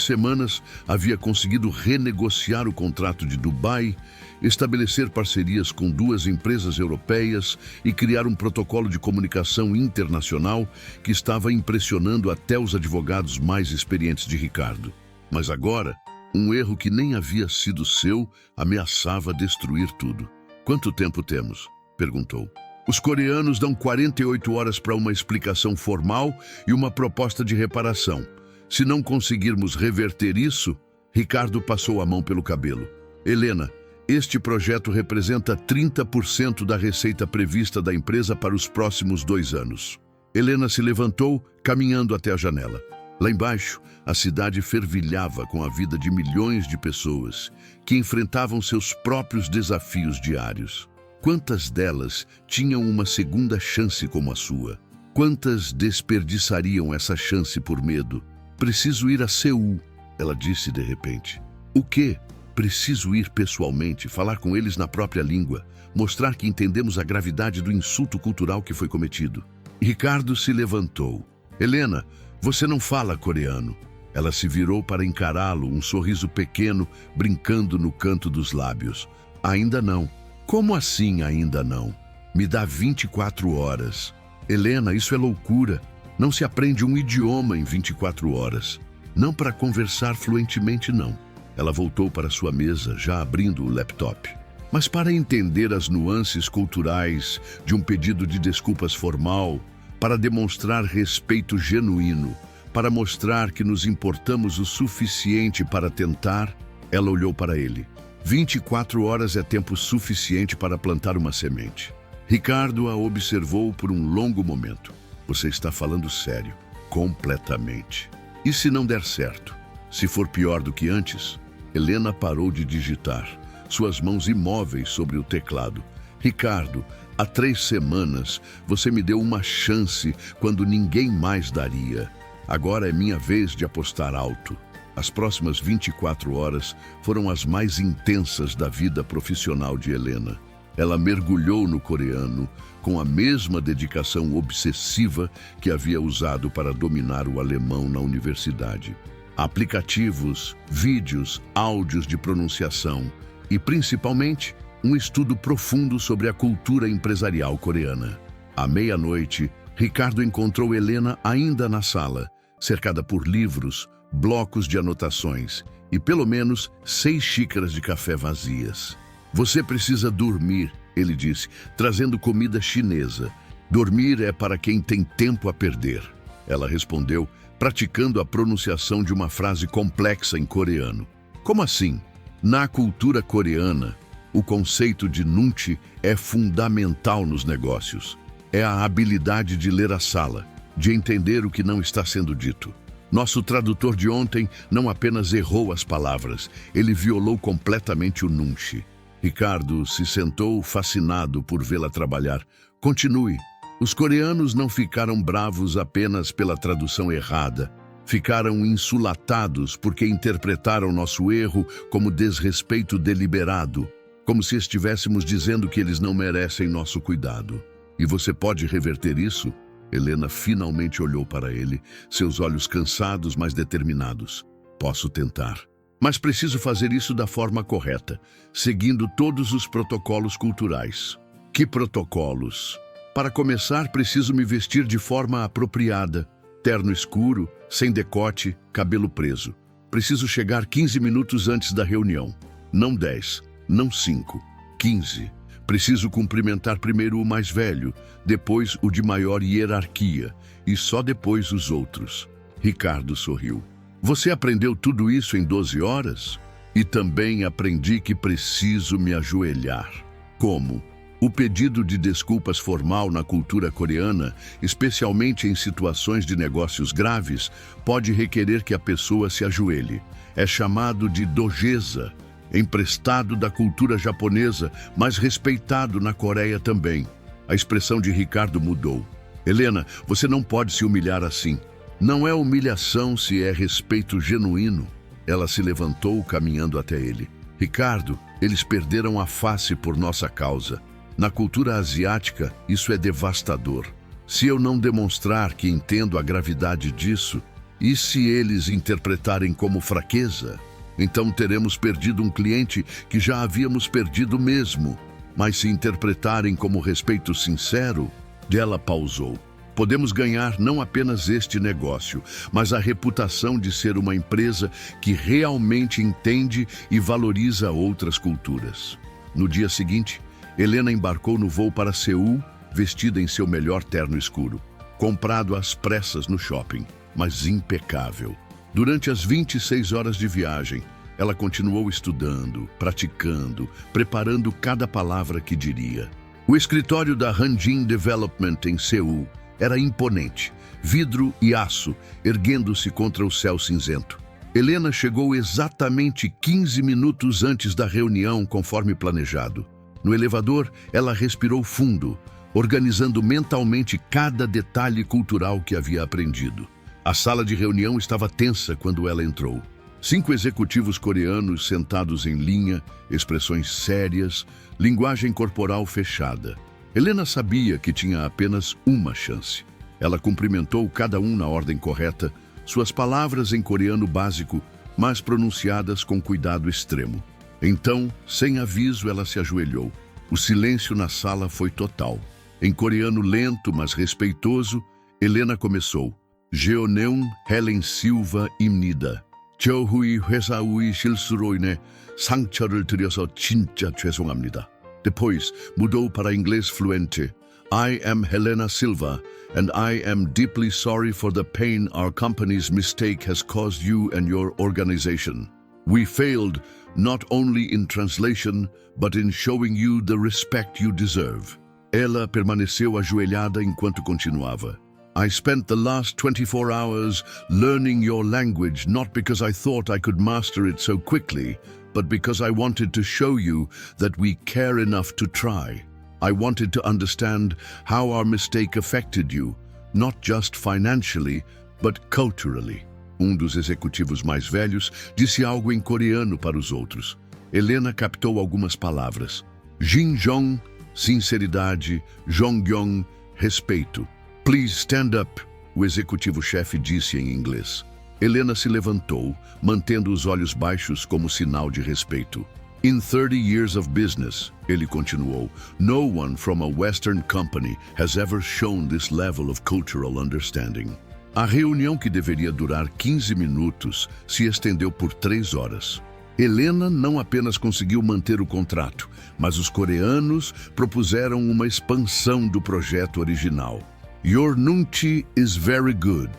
semanas, havia conseguido renegociar o contrato de Dubai, estabelecer parcerias com 2 empresas europeias e criar um protocolo de comunicação internacional que estava impressionando até os advogados mais experientes de Ricardo. Mas agora, um erro que nem havia sido seu ameaçava destruir tudo. Quanto tempo temos? Perguntou. Os coreanos dão 48 horas para uma explicação formal e uma proposta de reparação. Se não conseguirmos reverter isso, Ricardo passou a mão pelo cabelo. Helena, este projeto representa 30% da receita prevista da empresa para os próximos 2 anos. Helena se levantou, caminhando até a janela. Lá embaixo, a cidade fervilhava com a vida de milhões de pessoas que enfrentavam seus próprios desafios diários. Quantas delas tinham uma segunda chance como a sua? Quantas desperdiçariam essa chance por medo? Preciso ir a Seul, ela disse de repente. O quê? Preciso ir pessoalmente, falar com eles na própria língua, mostrar que entendemos a gravidade do insulto cultural que foi cometido. Ricardo se levantou. Helena, você não fala coreano. Ela se virou para encará-lo, um sorriso pequeno, brincando no canto dos lábios. Ainda não. Como assim ainda não? Me dá 24 horas. Helena, isso é loucura. Não se aprende um idioma em 24 horas. Não para conversar fluentemente, não. Ela voltou para sua mesa, já abrindo o laptop. Mas para entender as nuances culturais de um pedido de desculpas formal, para demonstrar respeito genuíno, para mostrar que nos importamos o suficiente para tentar, ela olhou para ele. 24 horas é tempo suficiente para plantar uma semente. Ricardo a observou por um longo momento. Você está falando sério, completamente. E se não der certo? Se for pior do que antes? Helena parou de digitar, suas mãos imóveis sobre o teclado. Ricardo, há 3 semanas você me deu uma chance quando ninguém mais daria. Agora é minha vez de apostar alto. As próximas 24 horas foram as mais intensas da vida profissional de Helena. Ela mergulhou no coreano com a mesma dedicação obsessiva que havia usado para dominar o alemão na universidade. Aplicativos, vídeos, áudios de pronunciação e, principalmente, um estudo profundo sobre a cultura empresarial coreana. À meia-noite, Ricardo encontrou Helena ainda na sala, cercada por livros, blocos de anotações e pelo menos 6 xícaras de café vazias. Você precisa dormir, ele disse, trazendo comida chinesa. Dormir é para quem tem tempo a perder. Ela respondeu, praticando a pronunciação de uma frase complexa em coreano. Como assim? Na cultura coreana, o conceito de nunchi é fundamental nos negócios. É a habilidade de ler a sala, de entender o que não está sendo dito. Nosso tradutor de ontem não apenas errou as palavras, ele violou completamente o nunchi. Ricardo se sentou fascinado por vê-la trabalhar. Continue. Os coreanos não ficaram bravos apenas pela tradução errada. Ficaram insulatados porque interpretaram nosso erro como desrespeito deliberado, como se estivéssemos dizendo que eles não merecem nosso cuidado. E você pode reverter isso? Helena finalmente olhou para ele, seus olhos cansados, mas determinados. Posso tentar. Mas preciso fazer isso da forma correta, seguindo todos os protocolos culturais. Que protocolos? Para começar, preciso me vestir de forma apropriada. Terno escuro, sem decote, cabelo preso. Preciso chegar 15 minutos antes da reunião. Não 10, não 5, 15. Preciso cumprimentar primeiro o mais velho, depois o de maior hierarquia e só depois os outros. Ricardo sorriu. Você aprendeu tudo isso em 12 horas? E também aprendi que preciso me ajoelhar. Como? O pedido de desculpas formal na cultura coreana, especialmente em situações de negócios graves, pode requerer que a pessoa se ajoelhe. É chamado de dojeza, emprestado da cultura japonesa, mas respeitado na Coreia também. A expressão de Ricardo mudou. Helena, você não pode se humilhar assim. Não é humilhação se é respeito genuíno. Ela se levantou, caminhando até ele. Ricardo, eles perderam a face por nossa causa. Na cultura asiática, isso é devastador. Se eu não demonstrar que entendo a gravidade disso, e se eles interpretarem como fraqueza, então teremos perdido um cliente que já havíamos perdido mesmo. Mas se interpretarem como respeito sincero, ela pausou. Podemos ganhar não apenas este negócio, mas a reputação de ser uma empresa que realmente entende e valoriza outras culturas. No dia seguinte, Helena embarcou no voo para Seul, vestida em seu melhor terno escuro, comprado às pressas no shopping, mas impecável. Durante as 26 horas de viagem, ela continuou estudando, praticando, preparando cada palavra que diria. O escritório da Hanjin Development em Seul era imponente, vidro e aço, erguendo-se contra o céu cinzento. Helena chegou exatamente 15 minutos antes da reunião, conforme planejado. No elevador, ela respirou fundo, organizando mentalmente cada detalhe cultural que havia aprendido. A sala de reunião estava tensa quando ela entrou. 5 executivos coreanos sentados em linha, expressões sérias, linguagem corporal fechada. Helena sabia que tinha apenas uma chance. Ela cumprimentou cada um na ordem correta, suas palavras em coreano básico, mas pronunciadas com cuidado extremo. Então, sem aviso, ela se ajoelhou. O silêncio na sala foi total. Em coreano lento, mas respeitoso, Helena começou. Jeoneum Helen Silva imnida. 저희 회사의 실수로 인해 상처를 드려서 진짜 죄송합니다. Depois, mudou para inglês fluente. I am Helena Silva, and I am deeply sorry for the pain our company's mistake has caused you and your organization. We failed not only in translation, but in showing you the respect you deserve. Ela permaneceu ajoelhada enquanto continuava. I spent the last 24 hours learning your language not because I thought I could master it so quickly, but because I wanted to show you that we care enough to try. I wanted to understand how our mistake affected you, not just financially, but culturally. Dos executivos mais velhos disse algo em coreano para os outros. Helena captou algumas palavras. Jinjong, sinceridade, Jongyong, respeito. Please stand up, o executivo-chefe disse em inglês. Helena se levantou, mantendo os olhos baixos como sinal de respeito. In 30 years of business, ele continuou, no one from a Western company has ever shown this level of cultural understanding. A reunião, que deveria durar 15 minutos, se estendeu por 3 horas. Helena não apenas conseguiu manter o contrato, mas os coreanos propuseram uma expansão do projeto original. Your nunchi is very good,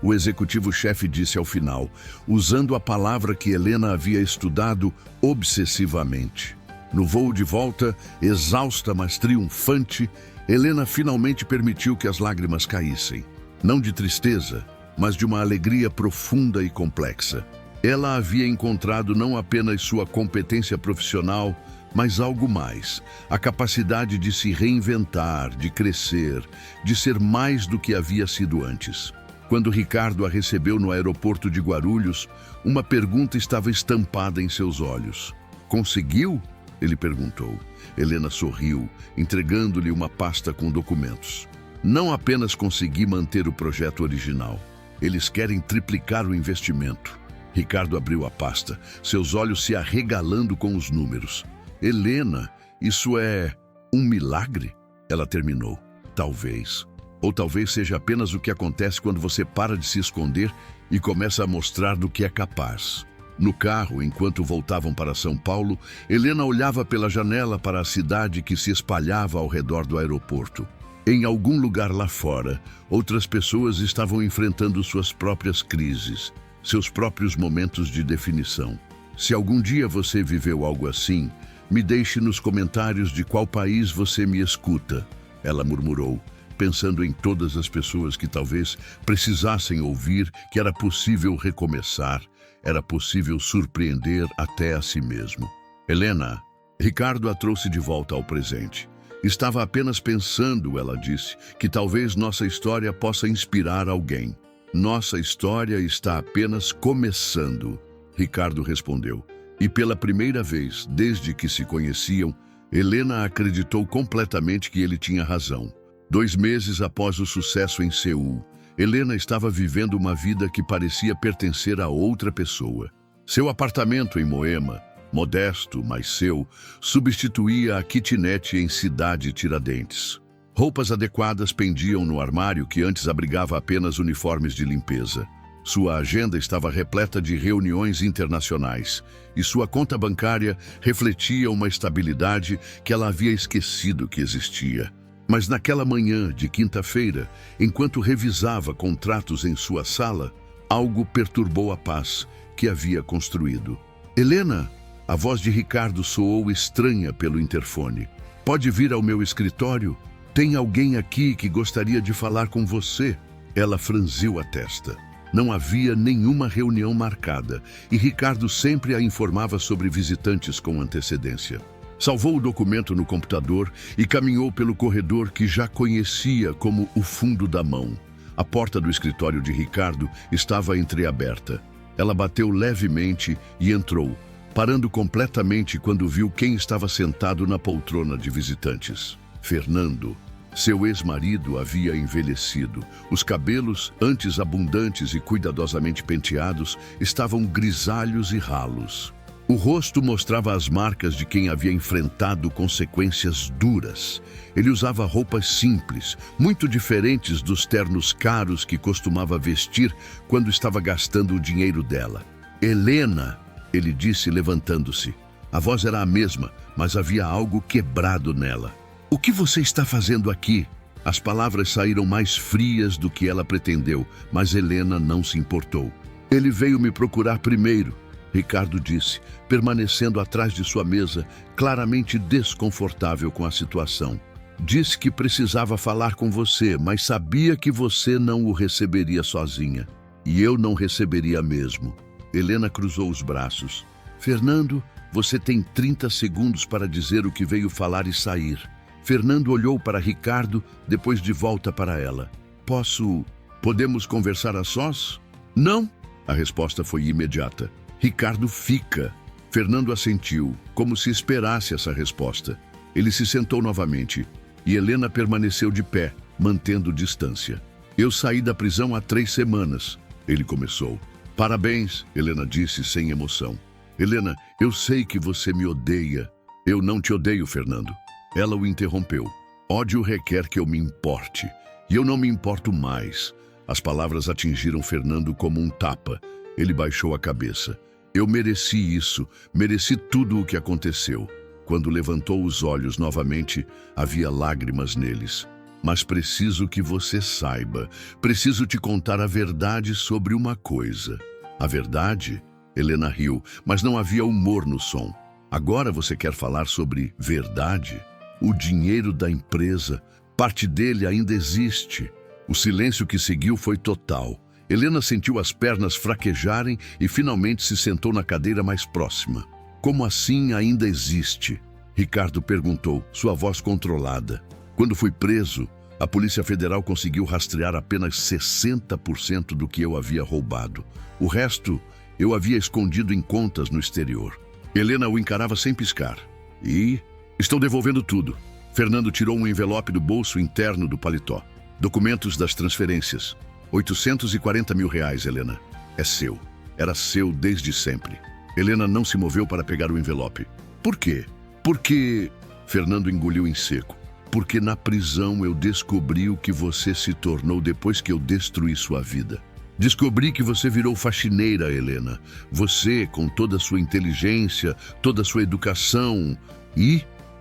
o executivo-chefe disse ao final, usando a palavra que Helena havia estudado obsessivamente. No voo de volta, exausta mas triunfante, Helena finalmente permitiu que as lágrimas caíssem. Não de tristeza, mas de uma alegria profunda e complexa. Ela havia encontrado não apenas sua competência profissional, mas algo mais, a capacidade de se reinventar, de crescer, de ser mais do que havia sido antes. Quando Ricardo a recebeu no aeroporto de Guarulhos, uma pergunta estava estampada em seus olhos. Conseguiu? Ele perguntou. Helena sorriu, entregando-lhe uma pasta com documentos. Não apenas consegui manter o projeto original. Eles querem triplicar o investimento. Ricardo abriu a pasta, seus olhos se arregalando com os números. Helena, isso é um milagre? Ela terminou. Talvez. Ou talvez seja apenas o que acontece quando você para de se esconder e começa a mostrar do que é capaz. No carro, enquanto voltavam para São Paulo, Helena olhava pela janela para a cidade que se espalhava ao redor do aeroporto. Em algum lugar lá fora, outras pessoas estavam enfrentando suas próprias crises, seus próprios momentos de definição. Se algum dia você viveu algo assim, me deixe nos comentários de qual país você me escuta, ela murmurou, pensando em todas as pessoas que talvez precisassem ouvir que era possível recomeçar, era possível surpreender até a si mesmo. Helena, Ricardo a trouxe de volta ao presente. Estava apenas pensando, ela disse, que talvez nossa história possa inspirar alguém. Nossa história está apenas começando, Ricardo respondeu. E pela primeira vez, desde que se conheciam, Helena acreditou completamente que ele tinha razão. 2 meses após o sucesso em Seul, Helena estava vivendo uma vida que parecia pertencer a outra pessoa. Seu apartamento em Moema, modesto, mas seu, substituía a kitnet em Cidade Tiradentes. Roupas adequadas pendiam no armário que antes abrigava apenas uniformes de limpeza. Sua agenda estava repleta de reuniões internacionais e sua conta bancária refletia uma estabilidade que ela havia esquecido que existia. Mas naquela manhã de quinta-feira, enquanto revisava contratos em sua sala, algo perturbou a paz que havia construído. Helena, a voz de Ricardo soou estranha pelo interfone. Pode vir ao meu escritório? Tem alguém aqui que gostaria de falar com você? Ela franziu a testa. Não havia nenhuma reunião marcada e Ricardo sempre a informava sobre visitantes com antecedência. Salvou o documento no computador e caminhou pelo corredor que já conhecia como o fundo da mão. A porta do escritório de Ricardo estava entreaberta. Ela bateu levemente e entrou, parando completamente quando viu quem estava sentado na poltrona de visitantes. Fernando. Seu ex-marido havia envelhecido. Os cabelos, antes abundantes e cuidadosamente penteados, estavam grisalhos e ralos. O rosto mostrava as marcas de quem havia enfrentado consequências duras. Ele usava roupas simples, muito diferentes dos ternos caros que costumava vestir quando estava gastando o dinheiro dela. Helena, ele disse levantando-se. A voz era a mesma, mas havia algo quebrado nela. O que você está fazendo aqui? As palavras saíram mais frias do que ela pretendeu, mas Helena não se importou. Ele veio me procurar primeiro, Ricardo disse, permanecendo atrás de sua mesa, claramente desconfortável com a situação. Disse que precisava falar com você, mas sabia que você não o receberia sozinha. E eu não receberia mesmo. Helena cruzou os braços. Fernando, você tem 30 segundos para dizer o que veio falar e sair. Fernando olhou para Ricardo, depois de volta para ela. Podemos conversar a sós? Não. A resposta foi imediata. Ricardo, fica. Fernando assentiu, como se esperasse essa resposta. Ele se sentou novamente e Helena permaneceu de pé, mantendo distância. Eu saí da prisão há 3 semanas, ele começou. Parabéns, Helena disse sem emoção. Helena, eu sei que você me odeia. Eu não te odeio, Fernando. Ela o interrompeu. Ódio requer que eu me importe. E eu não me importo mais. As palavras atingiram Fernando como um tapa. Ele baixou a cabeça. Eu mereci isso, mereci tudo o que aconteceu. Quando levantou os olhos novamente, havia lágrimas neles. Mas preciso que você saiba, preciso te contar a verdade sobre uma coisa. A verdade? Helena riu, mas não havia humor no som. Agora você quer falar sobre verdade? O dinheiro da empresa, parte dele ainda existe. O silêncio que seguiu foi total. Helena sentiu as pernas fraquejarem e finalmente se sentou na cadeira mais próxima. Como assim ainda existe? Ricardo perguntou, sua voz controlada. Quando fui preso, a Polícia Federal conseguiu rastrear apenas 60% do que eu havia roubado. O resto eu havia escondido em contas no exterior. Helena o encarava sem piscar. Estou devolvendo tudo. Fernando tirou um envelope do bolso interno do paletó. Documentos das transferências. 840 mil reais, Helena. É seu. Era seu desde sempre. Helena não se moveu para pegar o envelope. Por quê? Porque... Fernando engoliu em seco. Porque na prisão eu descobri o que você se tornou depois que eu destruí sua vida. Descobri que você virou faxineira, Helena. Você, com toda a sua inteligência, toda a sua educação.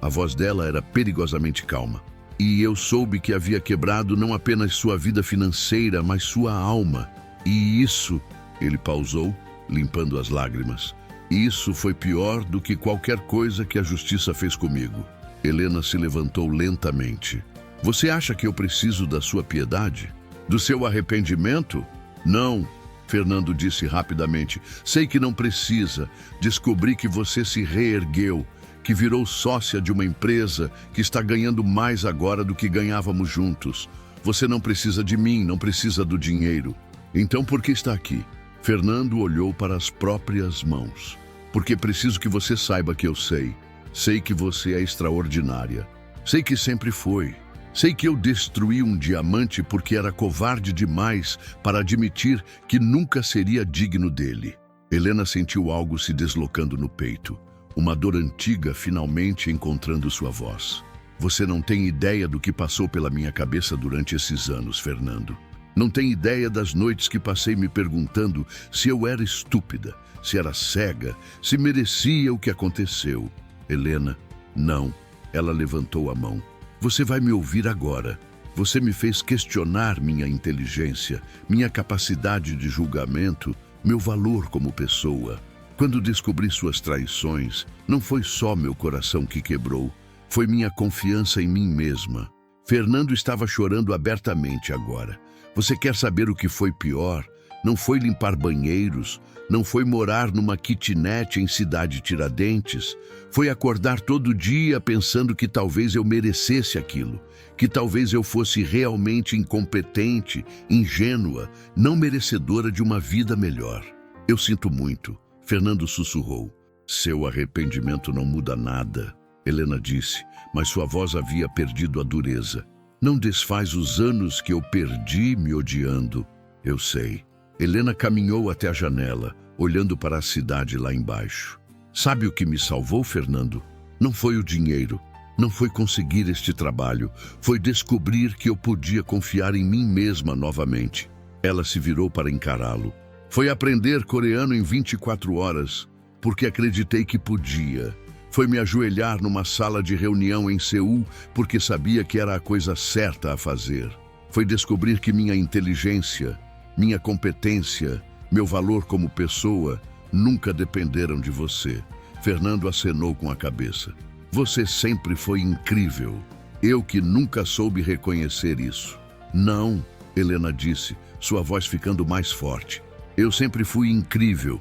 A voz dela era perigosamente calma. E eu soube que havia quebrado não apenas sua vida financeira, mas sua alma. E isso... Ele pausou, limpando as lágrimas. Isso foi pior do que qualquer coisa que a justiça fez comigo. Helena se levantou lentamente. Você acha que eu preciso da sua piedade? Do seu arrependimento? Não, Fernando disse rapidamente. Sei que não precisa. Descobri que você se reergueu, que virou sócia de uma empresa que está ganhando mais agora do que ganhávamos juntos. Você não precisa de mim, não precisa do dinheiro. Então por que está aqui? Fernando olhou para as próprias mãos. Porque preciso que você saiba que eu sei. Sei que você é extraordinária. Sei que sempre foi. Sei que eu destruí um diamante porque era covarde demais para admitir que nunca seria digno dele. Helena sentiu algo se deslocando no peito. Uma dor antiga finalmente encontrando sua voz. Você não tem ideia do que passou pela minha cabeça durante esses anos, Fernando. Não tem ideia das noites que passei me perguntando se eu era estúpida, se era cega, se merecia o que aconteceu. Helena, não. Ela levantou a mão. Você vai me ouvir agora. Você me fez questionar minha inteligência, minha capacidade de julgamento, meu valor como pessoa. Quando descobri suas traições, não foi só meu coração que quebrou, foi minha confiança em mim mesma. Fernando estava chorando abertamente agora. Você quer saber o que foi pior? Não foi limpar banheiros, não foi morar numa kitnet em Cidade Tiradentes, foi acordar todo dia pensando que talvez eu merecesse aquilo, que talvez eu fosse realmente incompetente, ingênua, não merecedora de uma vida melhor. Eu sinto muito, Fernando sussurrou. Seu arrependimento não muda nada, Helena disse, mas sua voz havia perdido a dureza. Não desfaz os anos que eu perdi me odiando. Eu sei. Helena caminhou até a janela, olhando para a cidade lá embaixo. Sabe o que me salvou, Fernando? Não foi o dinheiro, não foi conseguir este trabalho, foi descobrir que eu podia confiar em mim mesma novamente. Ela se virou para encará-lo. Foi aprender coreano em 24 horas, porque acreditei que podia. Foi me ajoelhar numa sala de reunião em Seul, porque sabia que era a coisa certa a fazer. Foi descobrir que minha inteligência, minha competência, meu valor como pessoa nunca dependeram de você. Fernando acenou com a cabeça. Você sempre foi incrível. Eu que nunca soube reconhecer isso. Não, Helena disse, sua voz ficando mais forte. Eu sempre fui incrível.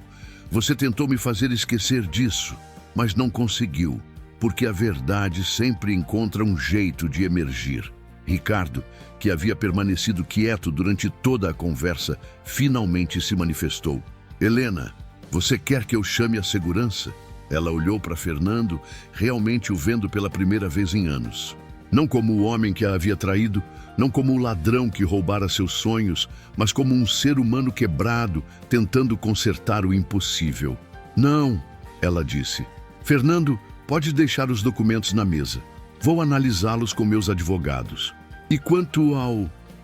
Você tentou me fazer esquecer disso, mas não conseguiu, porque a verdade sempre encontra um jeito de emergir. Ricardo, que havia permanecido quieto durante toda a conversa, finalmente se manifestou. Helena, você quer que eu chame a segurança? Ela olhou para Fernando, realmente o vendo pela primeira vez em anos. Não como o homem que a havia traído, não como o ladrão que roubara seus sonhos, mas como um ser humano quebrado, tentando consertar o impossível. Não, ela disse. Fernando, pode deixar os documentos na mesa. Vou analisá-los com meus advogados. E quanto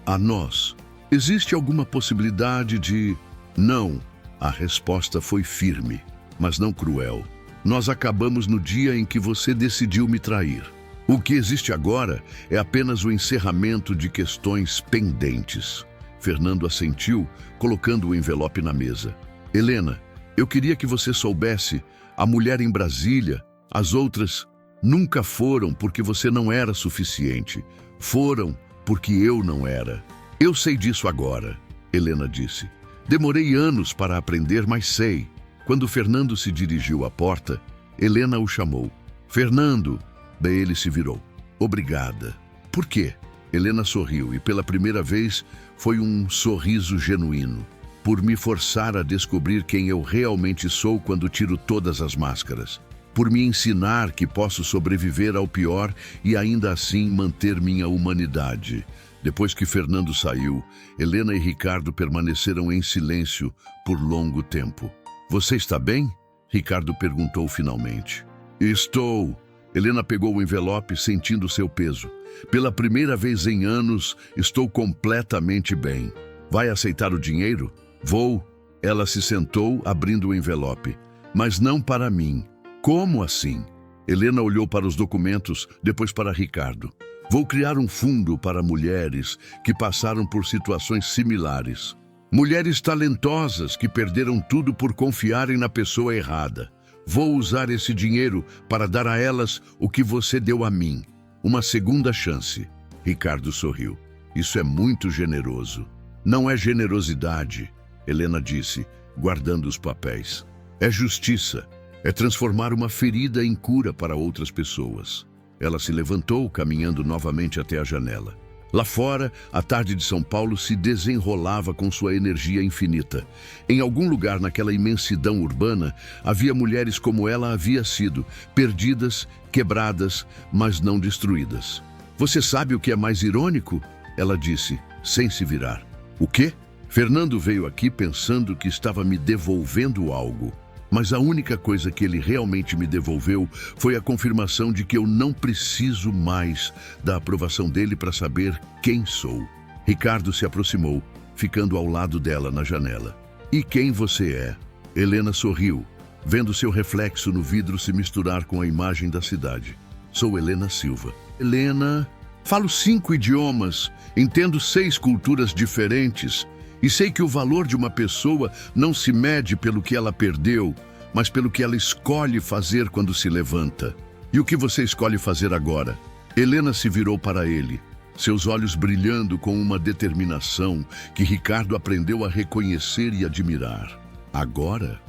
a nós, existe alguma possibilidade de... Não, a resposta foi firme, mas não cruel. Nós acabamos no dia em que você decidiu me trair. O que existe agora é apenas o encerramento de questões pendentes. Fernando assentiu, colocando o envelope na mesa. Helena, eu queria que você soubesse, a mulher em Brasília, as outras, nunca foram porque você não era suficiente. Foram porque eu não era. Eu sei disso agora, Helena disse. Demorei anos para aprender, mas sei. Quando Fernando se dirigiu à porta, Helena o chamou. Fernando! Daí ele se virou. Obrigada. Por quê? Helena sorriu e pela primeira vez foi um sorriso genuíno. Por me forçar a descobrir quem eu realmente sou quando tiro todas as máscaras. Por me ensinar que posso sobreviver ao pior e ainda assim manter minha humanidade. Depois que Fernando saiu, Helena e Ricardo permaneceram em silêncio por longo tempo. Você está bem? Ricardo perguntou finalmente. Estou. Helena pegou o envelope sentindo seu peso. Pela primeira vez em anos, estou completamente bem. Vai aceitar o dinheiro? Vou. Ela se sentou, abrindo o envelope. Mas não para mim. Como assim? Helena olhou para os documentos, depois para Ricardo. Vou criar um fundo para mulheres que passaram por situações similares. Mulheres talentosas que perderam tudo por confiarem na pessoa errada. Vou usar esse dinheiro para dar a elas o que você deu a mim. Uma segunda chance. Ricardo sorriu. Isso é muito generoso. Não é generosidade, Helena disse, guardando os papéis. É justiça. É transformar uma ferida em cura para outras pessoas. Ela se levantou, caminhando novamente até a janela. Lá fora, a tarde de São Paulo se desenrolava com sua energia infinita. Em algum lugar naquela imensidão urbana, havia mulheres como ela havia sido, perdidas, quebradas, mas não destruídas. Você sabe o que é mais irônico? Ela disse, sem se virar. O quê? Fernando veio aqui pensando que estava me devolvendo algo. Mas a única coisa que ele realmente me devolveu foi a confirmação de que eu não preciso mais da aprovação dele para saber quem sou. Ricardo se aproximou, ficando ao lado dela na janela. E quem você é? Helena sorriu, vendo seu reflexo no vidro se misturar com a imagem da cidade. Sou Helena Silva. Helena, falo 5 idiomas, entendo 6 culturas diferentes. E sei que o valor de uma pessoa não se mede pelo que ela perdeu, mas pelo que ela escolhe fazer quando se levanta. E o que você escolhe fazer agora? Helena se virou para ele, seus olhos brilhando com uma determinação que Ricardo aprendeu a reconhecer e admirar. Agora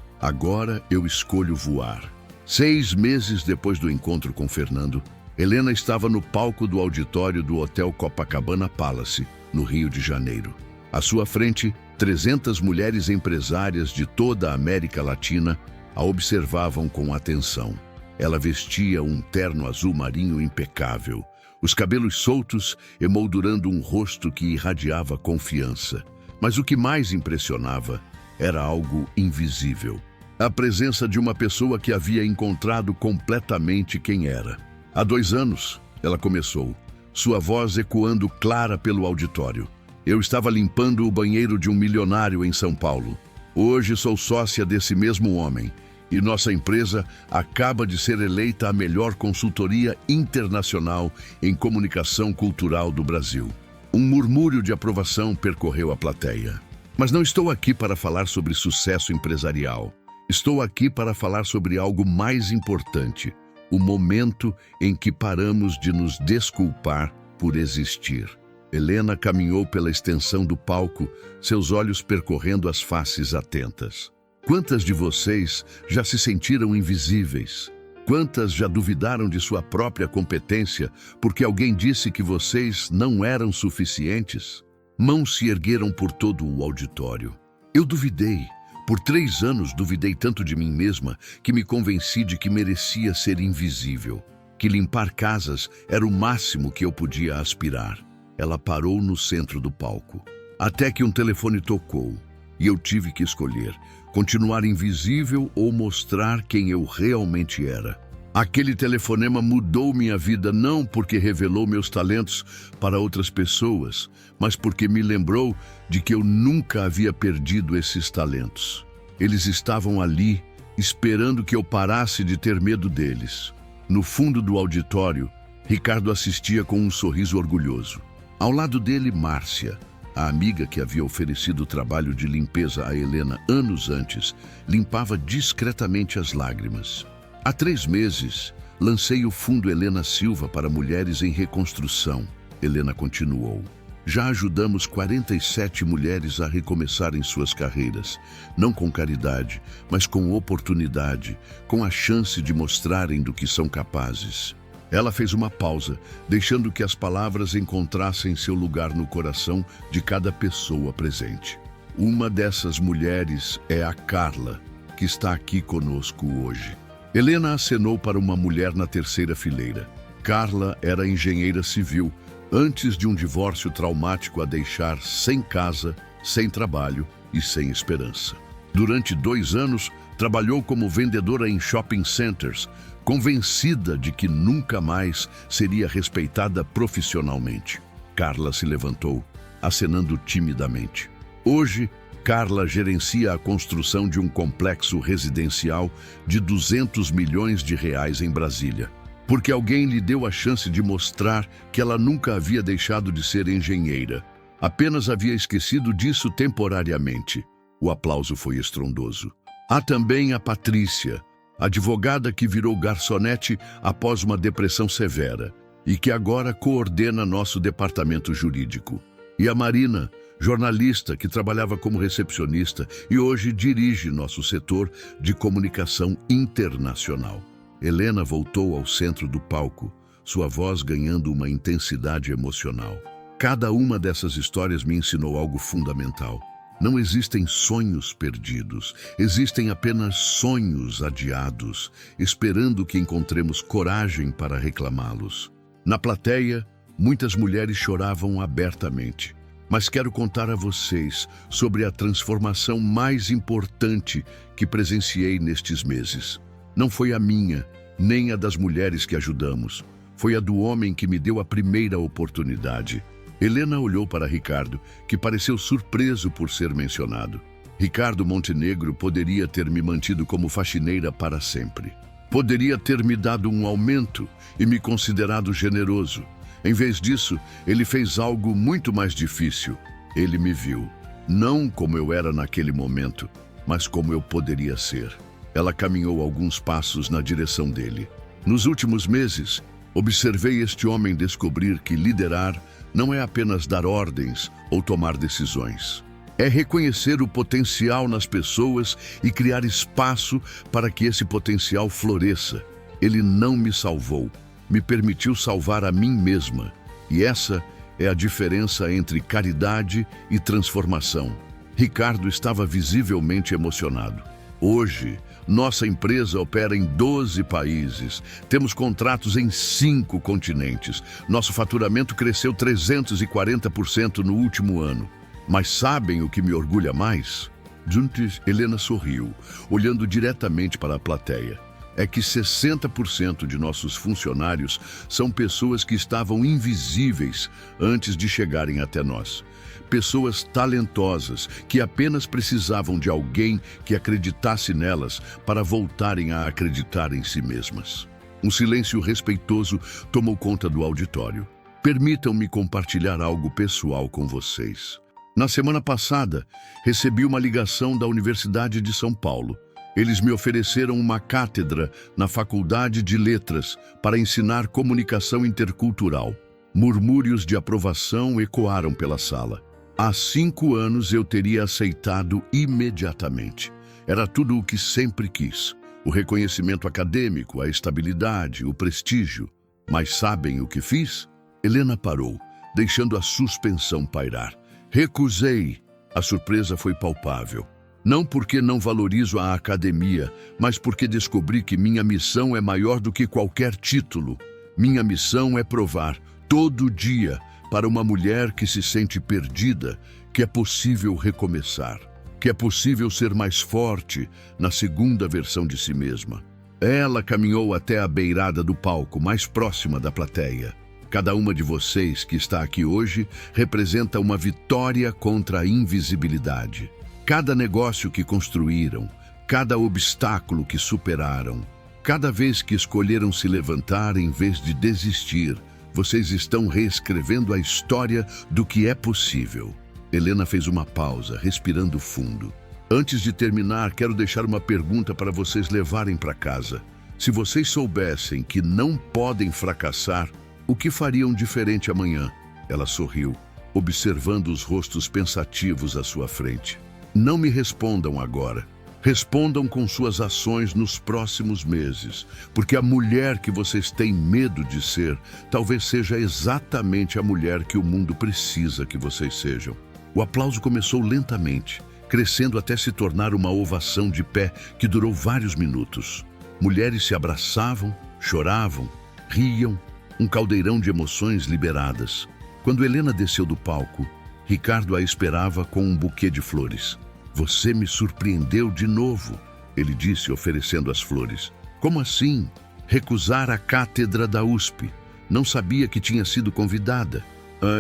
eu escolho voar. 6 meses depois do encontro com Fernando, Helena estava no palco do auditório do Hotel Copacabana Palace, no Rio de Janeiro. À sua frente, 300 mulheres empresárias de toda a América Latina a observavam com atenção. Ela vestia um terno azul marinho impecável, os cabelos soltos emoldurando um rosto que irradiava confiança. Mas o que mais impressionava era algo invisível. A presença de uma pessoa que havia encontrado completamente quem era. Há 2 anos, ela começou, sua voz ecoando clara pelo auditório. Eu estava limpando o banheiro de um milionário em São Paulo. Hoje sou sócia desse mesmo homem e nossa empresa acaba de ser eleita a melhor consultoria internacional em comunicação cultural do Brasil. Um murmúrio de aprovação percorreu a plateia. Mas não estou aqui para falar sobre sucesso empresarial. Estou aqui para falar sobre algo mais importante, o momento em que paramos de nos desculpar por existir. Helena caminhou pela extensão do palco, seus olhos percorrendo as faces atentas. Quantas de vocês já se sentiram invisíveis? Quantas já duvidaram de sua própria competência porque alguém disse que vocês não eram suficientes? Mãos se ergueram por todo o auditório. Eu duvidei. Por 3 anos duvidei tanto de mim mesma que me convenci de que merecia ser invisível, que limpar casas era o máximo que eu podia aspirar. Ela parou no centro do palco, até que um telefone tocou e eu tive que escolher continuar invisível ou mostrar quem eu realmente era. Aquele telefonema mudou minha vida não porque revelou meus talentos para outras pessoas, mas porque me lembrou de que eu nunca havia perdido esses talentos. Eles estavam ali, esperando que eu parasse de ter medo deles. No fundo do auditório, Ricardo assistia com um sorriso orgulhoso. Ao lado dele, Márcia, a amiga que havia oferecido o trabalho de limpeza a Helena anos antes, limpava discretamente as lágrimas. Há 3 meses, lancei o Fundo Helena Silva para mulheres em reconstrução. Helena continuou. Já ajudamos 47 mulheres a recomeçarem suas carreiras, não com caridade, mas com oportunidade, com a chance de mostrarem do que são capazes. Ela fez uma pausa, deixando que as palavras encontrassem seu lugar no coração de cada pessoa presente. Uma dessas mulheres é a Carla, que está aqui conosco hoje. Helena acenou para uma mulher na 3ª fileira. Carla era engenheira civil, antes de um divórcio traumático a deixar sem casa, sem trabalho e sem esperança. Durante 2 anos, trabalhou como vendedora em shopping centers, convencida de que nunca mais seria respeitada profissionalmente. Carla se levantou, acenando timidamente. Hoje, Carla gerencia a construção de um complexo residencial de 200 milhões de reais em Brasília, porque alguém lhe deu a chance de mostrar que ela nunca havia deixado de ser engenheira. Apenas havia esquecido disso temporariamente. O aplauso foi estrondoso. Há também a Patrícia, advogada que virou garçonete após uma depressão severa e que agora coordena nosso departamento jurídico. E a Marina, jornalista que trabalhava como recepcionista e hoje dirige nosso setor de comunicação internacional. Helena voltou ao centro do palco, sua voz ganhando uma intensidade emocional. Cada uma dessas histórias me ensinou algo fundamental. Não existem sonhos perdidos, existem apenas sonhos adiados, esperando que encontremos coragem para reclamá-los. Na plateia, muitas mulheres choravam abertamente. Mas quero contar a vocês sobre a transformação mais importante que presenciei nestes meses. Não foi a minha, nem a das mulheres que ajudamos. Foi a do homem que me deu a primeira oportunidade. Helena olhou para Ricardo, que pareceu surpreso por ser mencionado. Ricardo Montenegro poderia ter me mantido como faxineira para sempre. Poderia ter me dado um aumento e me considerado generoso. Em vez disso, ele fez algo muito mais difícil. Ele me viu, não como eu era naquele momento, mas como eu poderia ser. Ela caminhou alguns passos na direção dele. Nos últimos meses, observei este homem descobrir que liderar não é apenas dar ordens ou tomar decisões. É reconhecer o potencial nas pessoas e criar espaço para que esse potencial floresça. Ele não me salvou, me permitiu salvar a mim mesma. E essa é a diferença entre caridade e transformação. Ricardo estava visivelmente emocionado. Hoje, nossa empresa opera em 12 países. Temos contratos em 5 continentes. Nosso faturamento cresceu 340% no último ano. Mas sabem o que me orgulha mais? Juntos, Helena sorriu, olhando diretamente para a plateia. É que 60% de nossos funcionários são pessoas que estavam invisíveis antes de chegarem até nós. Pessoas talentosas que apenas precisavam de alguém que acreditasse nelas para voltarem a acreditar em si mesmas. Um silêncio respeitoso tomou conta do auditório. Permitam-me compartilhar algo pessoal com vocês. Na semana passada, recebi uma ligação da Universidade de São Paulo. Eles me ofereceram uma cátedra na Faculdade de Letras para ensinar comunicação intercultural. Murmúrios de aprovação ecoaram pela sala. Há 5 anos eu teria aceitado imediatamente. Era tudo o que sempre quis. O reconhecimento acadêmico, a estabilidade, o prestígio. Mas sabem o que fiz? Helena parou, deixando a suspensão pairar. Recusei. A surpresa foi palpável. Não porque não valorizo a academia, mas porque descobri que minha missão é maior do que qualquer título. Minha missão é provar, todo dia, para uma mulher que se sente perdida, que é possível recomeçar, que é possível ser mais forte na segunda versão de si mesma. Ela caminhou até a beirada do palco, mais próxima da plateia. Cada uma de vocês que está aqui hoje representa uma vitória contra a invisibilidade. Cada negócio que construíram, cada obstáculo que superaram, cada vez que escolheram se levantar em vez de desistir, vocês estão reescrevendo a história do que é possível. Helena fez uma pausa, respirando fundo. Antes de terminar, quero deixar uma pergunta para vocês levarem para casa. Se vocês soubessem que não podem fracassar, o que fariam diferente amanhã? Ela sorriu, observando os rostos pensativos à sua frente. Não me respondam agora. Respondam com suas ações nos próximos meses, porque a mulher que vocês têm medo de ser talvez seja exatamente a mulher que o mundo precisa que vocês sejam. O aplauso começou lentamente, crescendo até se tornar uma ovação de pé que durou vários minutos. Mulheres se abraçavam, choravam, riam, um caldeirão de emoções liberadas. Quando Helena desceu do palco, Ricardo a esperava com um buquê de flores. Você me surpreendeu de novo, ele disse, oferecendo as flores. Como assim? Recusar a cátedra da USP. Não sabia que tinha sido convidada.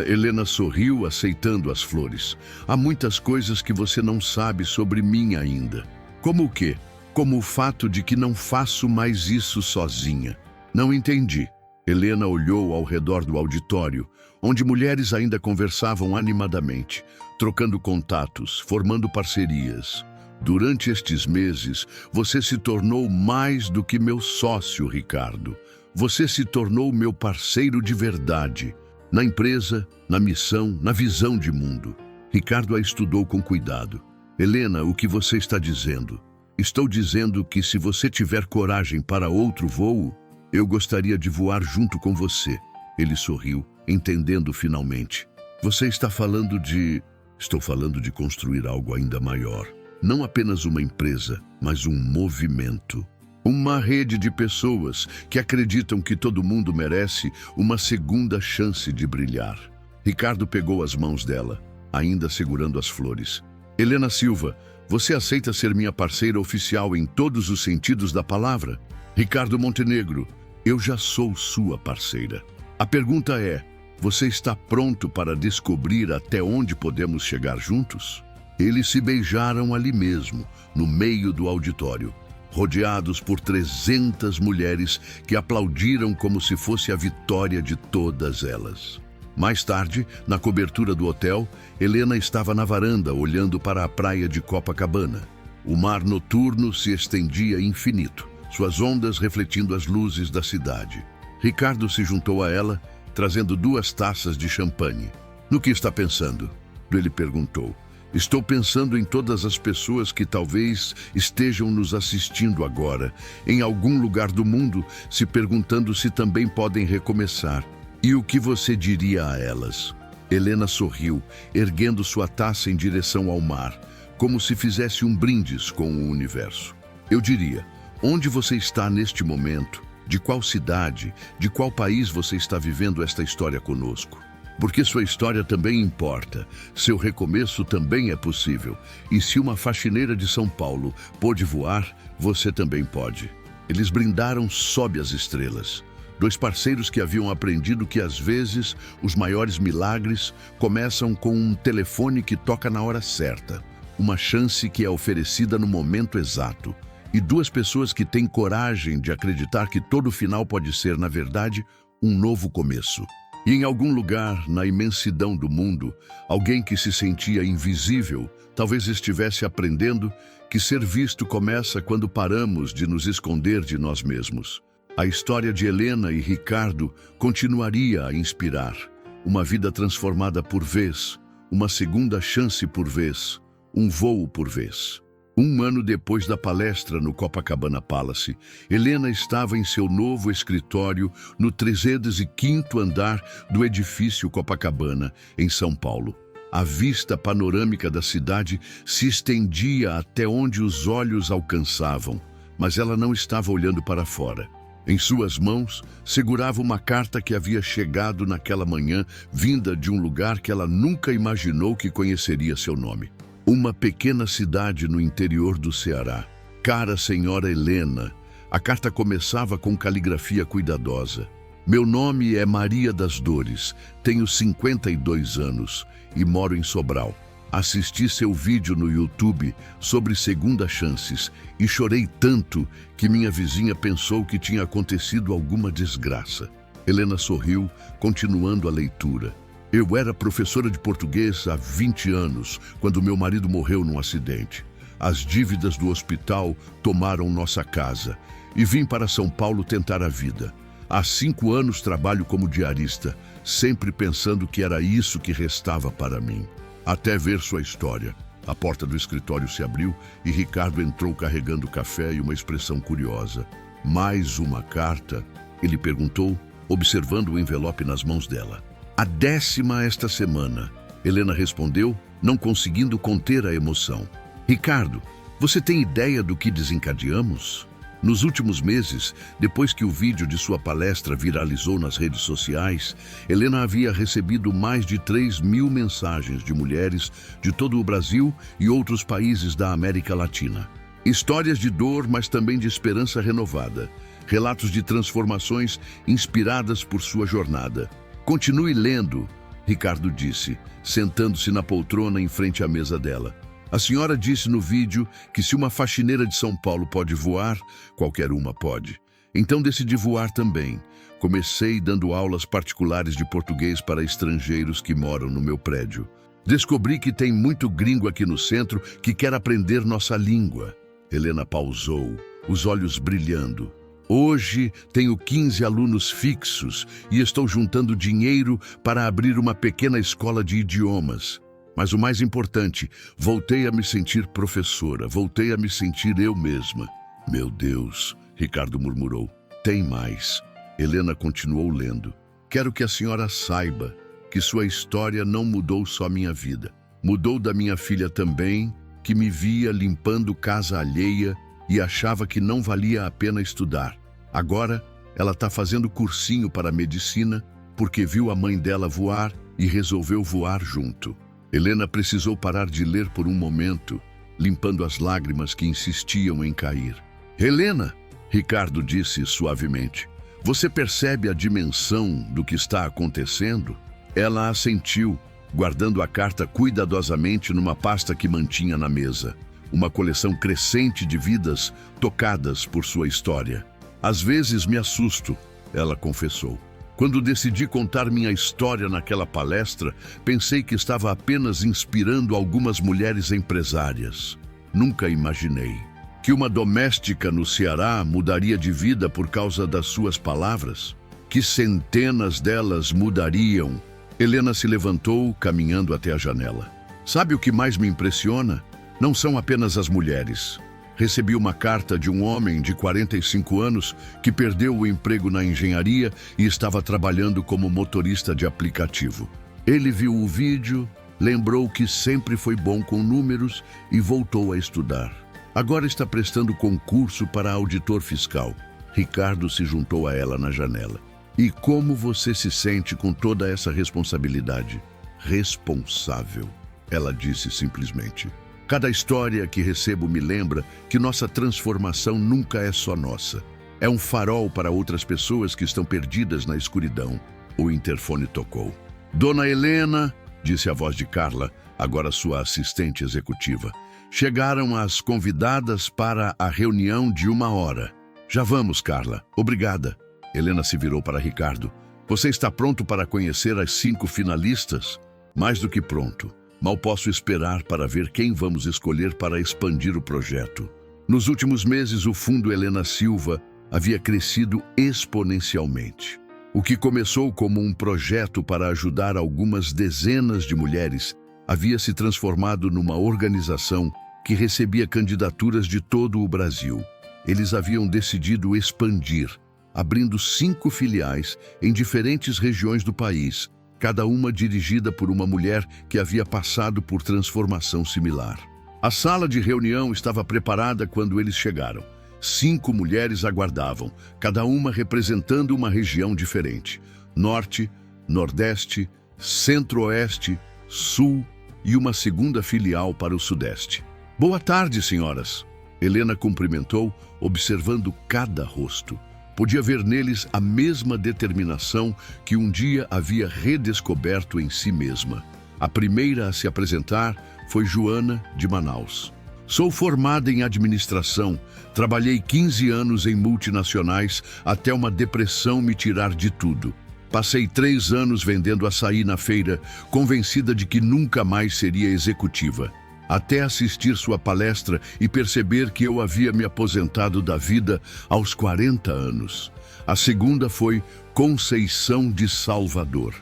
Helena sorriu, aceitando as flores. Há muitas coisas que você não sabe sobre mim ainda. Como o quê? Como o fato de que não faço mais isso sozinha. Não entendi. Helena olhou ao redor do auditório, onde mulheres ainda conversavam animadamente, trocando contatos, formando parcerias. Durante estes meses, você se tornou mais do que meu sócio, Ricardo. Você se tornou meu parceiro de verdade, na empresa, na missão, na visão de mundo. Ricardo a estudou com cuidado. Helena, o que você está dizendo? Estou dizendo que se você tiver coragem para outro voo, eu gostaria de voar junto com você. Ele sorriu, entendendo finalmente. Você está falando de... Estou falando de construir algo ainda maior. Não apenas uma empresa, mas um movimento. Uma rede de pessoas que acreditam que todo mundo merece uma segunda chance de brilhar. Ricardo pegou as mãos dela, ainda segurando as flores. Helena Silva, você aceita ser minha parceira oficial em todos os sentidos da palavra? Ricardo Montenegro, eu já sou sua parceira. A pergunta é, você está pronto para descobrir até onde podemos chegar juntos? Eles se beijaram ali mesmo, no meio do auditório, rodeados por 300 mulheres que aplaudiram como se fosse a vitória de todas elas. Mais tarde, na cobertura do hotel, Helena estava na varanda olhando para a praia de Copacabana. O mar noturno se estendia infinito, suas ondas refletindo as luzes da cidade. Ricardo se juntou a ela, trazendo 2 taças de champanhe. No que está pensando? Ele perguntou. Estou pensando em todas as pessoas que talvez estejam nos assistindo agora, em algum lugar do mundo, se perguntando se também podem recomeçar. E o que você diria a elas? Helena sorriu, erguendo sua taça em direção ao mar, como se fizesse um brindis com o universo. Eu diria, onde você está neste momento? De qual cidade, de qual país você está vivendo esta história conosco? Porque sua história também importa, seu recomeço também é possível. E se uma faxineira de São Paulo pôde voar, você também pode. Eles brindaram sob as estrelas. Dois parceiros que haviam aprendido que às vezes os maiores milagres começam com um telefone que toca na hora certa, uma chance que é oferecida no momento exato. E duas pessoas que têm coragem de acreditar que todo final pode ser, na verdade, um novo começo. E em algum lugar, na imensidão do mundo, alguém que se sentia invisível, talvez estivesse aprendendo que ser visto começa quando paramos de nos esconder de nós mesmos. A história de Helena e Ricardo continuaria a inspirar. Uma vida transformada por vez, uma segunda chance por vez, um voo por vez. 1 ano depois da palestra no Copacabana Palace, Helena estava em seu novo escritório no 305º andar do edifício Copacabana, em São Paulo. A vista panorâmica da cidade se estendia até onde os olhos alcançavam, mas ela não estava olhando para fora. Em suas mãos, segurava uma carta que havia chegado naquela manhã, vinda de um lugar que ela nunca imaginou que conheceria seu nome. Uma pequena cidade no interior do Ceará. Cara senhora Helena, a carta começava com caligrafia cuidadosa. Meu nome é Maria das Dores, tenho 52 anos e moro em Sobral. Assisti seu vídeo no YouTube sobre segundas chances e chorei tanto que minha vizinha pensou que tinha acontecido alguma desgraça. Helena sorriu, continuando a leitura. Eu era professora de português há 20 anos, quando meu marido morreu num acidente. As dívidas do hospital tomaram nossa casa e vim para São Paulo tentar a vida. Há 5 anos trabalho como diarista, sempre pensando que era isso que restava para mim. Até ver sua história. A porta do escritório se abriu e Ricardo entrou carregando café e uma expressão curiosa. Mais uma carta? Ele perguntou, observando o envelope nas mãos dela. A 10ª esta semana. Helena respondeu, não conseguindo conter a emoção. Ricardo, você tem ideia do que desencadeamos? Nos últimos meses, depois que o vídeo de sua palestra viralizou nas redes sociais, Helena havia recebido mais de 3.000 mensagens de mulheres de todo o Brasil e outros países da América Latina. Histórias de dor, mas também de esperança renovada. Relatos de transformações inspiradas por sua jornada. Continue lendo, Ricardo disse, sentando-se na poltrona em frente à mesa dela. A senhora disse no vídeo que se uma faxineira de São Paulo pode voar, qualquer uma pode. Então decidi voar também. Comecei dando aulas particulares de português para estrangeiros que moram no meu prédio. Descobri que tem muito gringo aqui no centro que quer aprender nossa língua. Helena pausou, os olhos brilhando. Hoje tenho 15 alunos fixos e estou juntando dinheiro para abrir uma pequena escola de idiomas. Mas o mais importante, voltei a me sentir professora, voltei a me sentir eu mesma. Meu Deus, Ricardo murmurou. Tem mais. Helena continuou lendo. Quero que a senhora saiba que sua história não mudou só minha vida. Mudou da minha filha também, que me via limpando casa alheia e achava que não valia a pena estudar. Agora, ela está fazendo cursinho para medicina porque viu a mãe dela voar e resolveu voar junto. Helena precisou parar de ler por um momento, limpando as lágrimas que insistiam em cair. Helena, Ricardo disse suavemente, você percebe a dimensão do que está acontecendo? Ela assentiu, guardando a carta cuidadosamente numa pasta que mantinha na mesa. Uma coleção crescente de vidas tocadas por sua história. Às vezes me assusto, ela confessou. Quando decidi contar minha história naquela palestra, pensei que estava apenas inspirando algumas mulheres empresárias. Nunca imaginei que uma doméstica no Ceará mudaria de vida por causa das suas palavras, que centenas delas mudariam. Helena se levantou, caminhando até a janela. Sabe o que mais me impressiona? Não são apenas as mulheres. Recebi uma carta de um homem de 45 anos que perdeu o emprego na engenharia e estava trabalhando como motorista de aplicativo. Ele viu o vídeo, lembrou que sempre foi bom com números e voltou a estudar. Agora está prestando concurso para auditor fiscal. Ricardo se juntou a ela na janela. E como você se sente com toda essa responsabilidade? Responsável, ela disse simplesmente. Cada história que recebo me lembra que nossa transformação nunca é só nossa. É um farol para outras pessoas que estão perdidas na escuridão. O interfone tocou. Dona Helena, disse a voz de Carla, agora sua assistente executiva. Chegaram as convidadas para a reunião de 1 hora. Já vamos, Carla. Obrigada. Helena se virou para Ricardo. Você está pronto para conhecer as 5 finalistas? Mais do que pronto. Mal posso esperar para ver quem vamos escolher para expandir o projeto. Nos últimos meses, o Fundo Helena Silva havia crescido exponencialmente. O que começou como um projeto para ajudar algumas dezenas de mulheres havia se transformado numa organização que recebia candidaturas de todo o Brasil. Eles haviam decidido expandir, abrindo 5 filiais em diferentes regiões do país, cada uma dirigida por uma mulher que havia passado por transformação similar. A sala de reunião estava preparada quando eles chegaram. 5 mulheres aguardavam, cada uma representando uma região diferente: Norte, Nordeste, Centro-Oeste, Sul e uma segunda filial para o Sudeste. Boa tarde, senhoras. Helena cumprimentou, observando cada rosto. Podia ver neles a mesma determinação que um dia havia redescoberto em si mesma. A primeira a se apresentar foi Joana, de Manaus. Sou formada em administração, trabalhei 15 anos em multinacionais até uma depressão me tirar de tudo. Passei 3 anos vendendo açaí na feira, convencida de que nunca mais seria executiva. Até assistir sua palestra e perceber que eu havia me aposentado da vida aos 40 anos. A segunda foi Conceição de Salvador.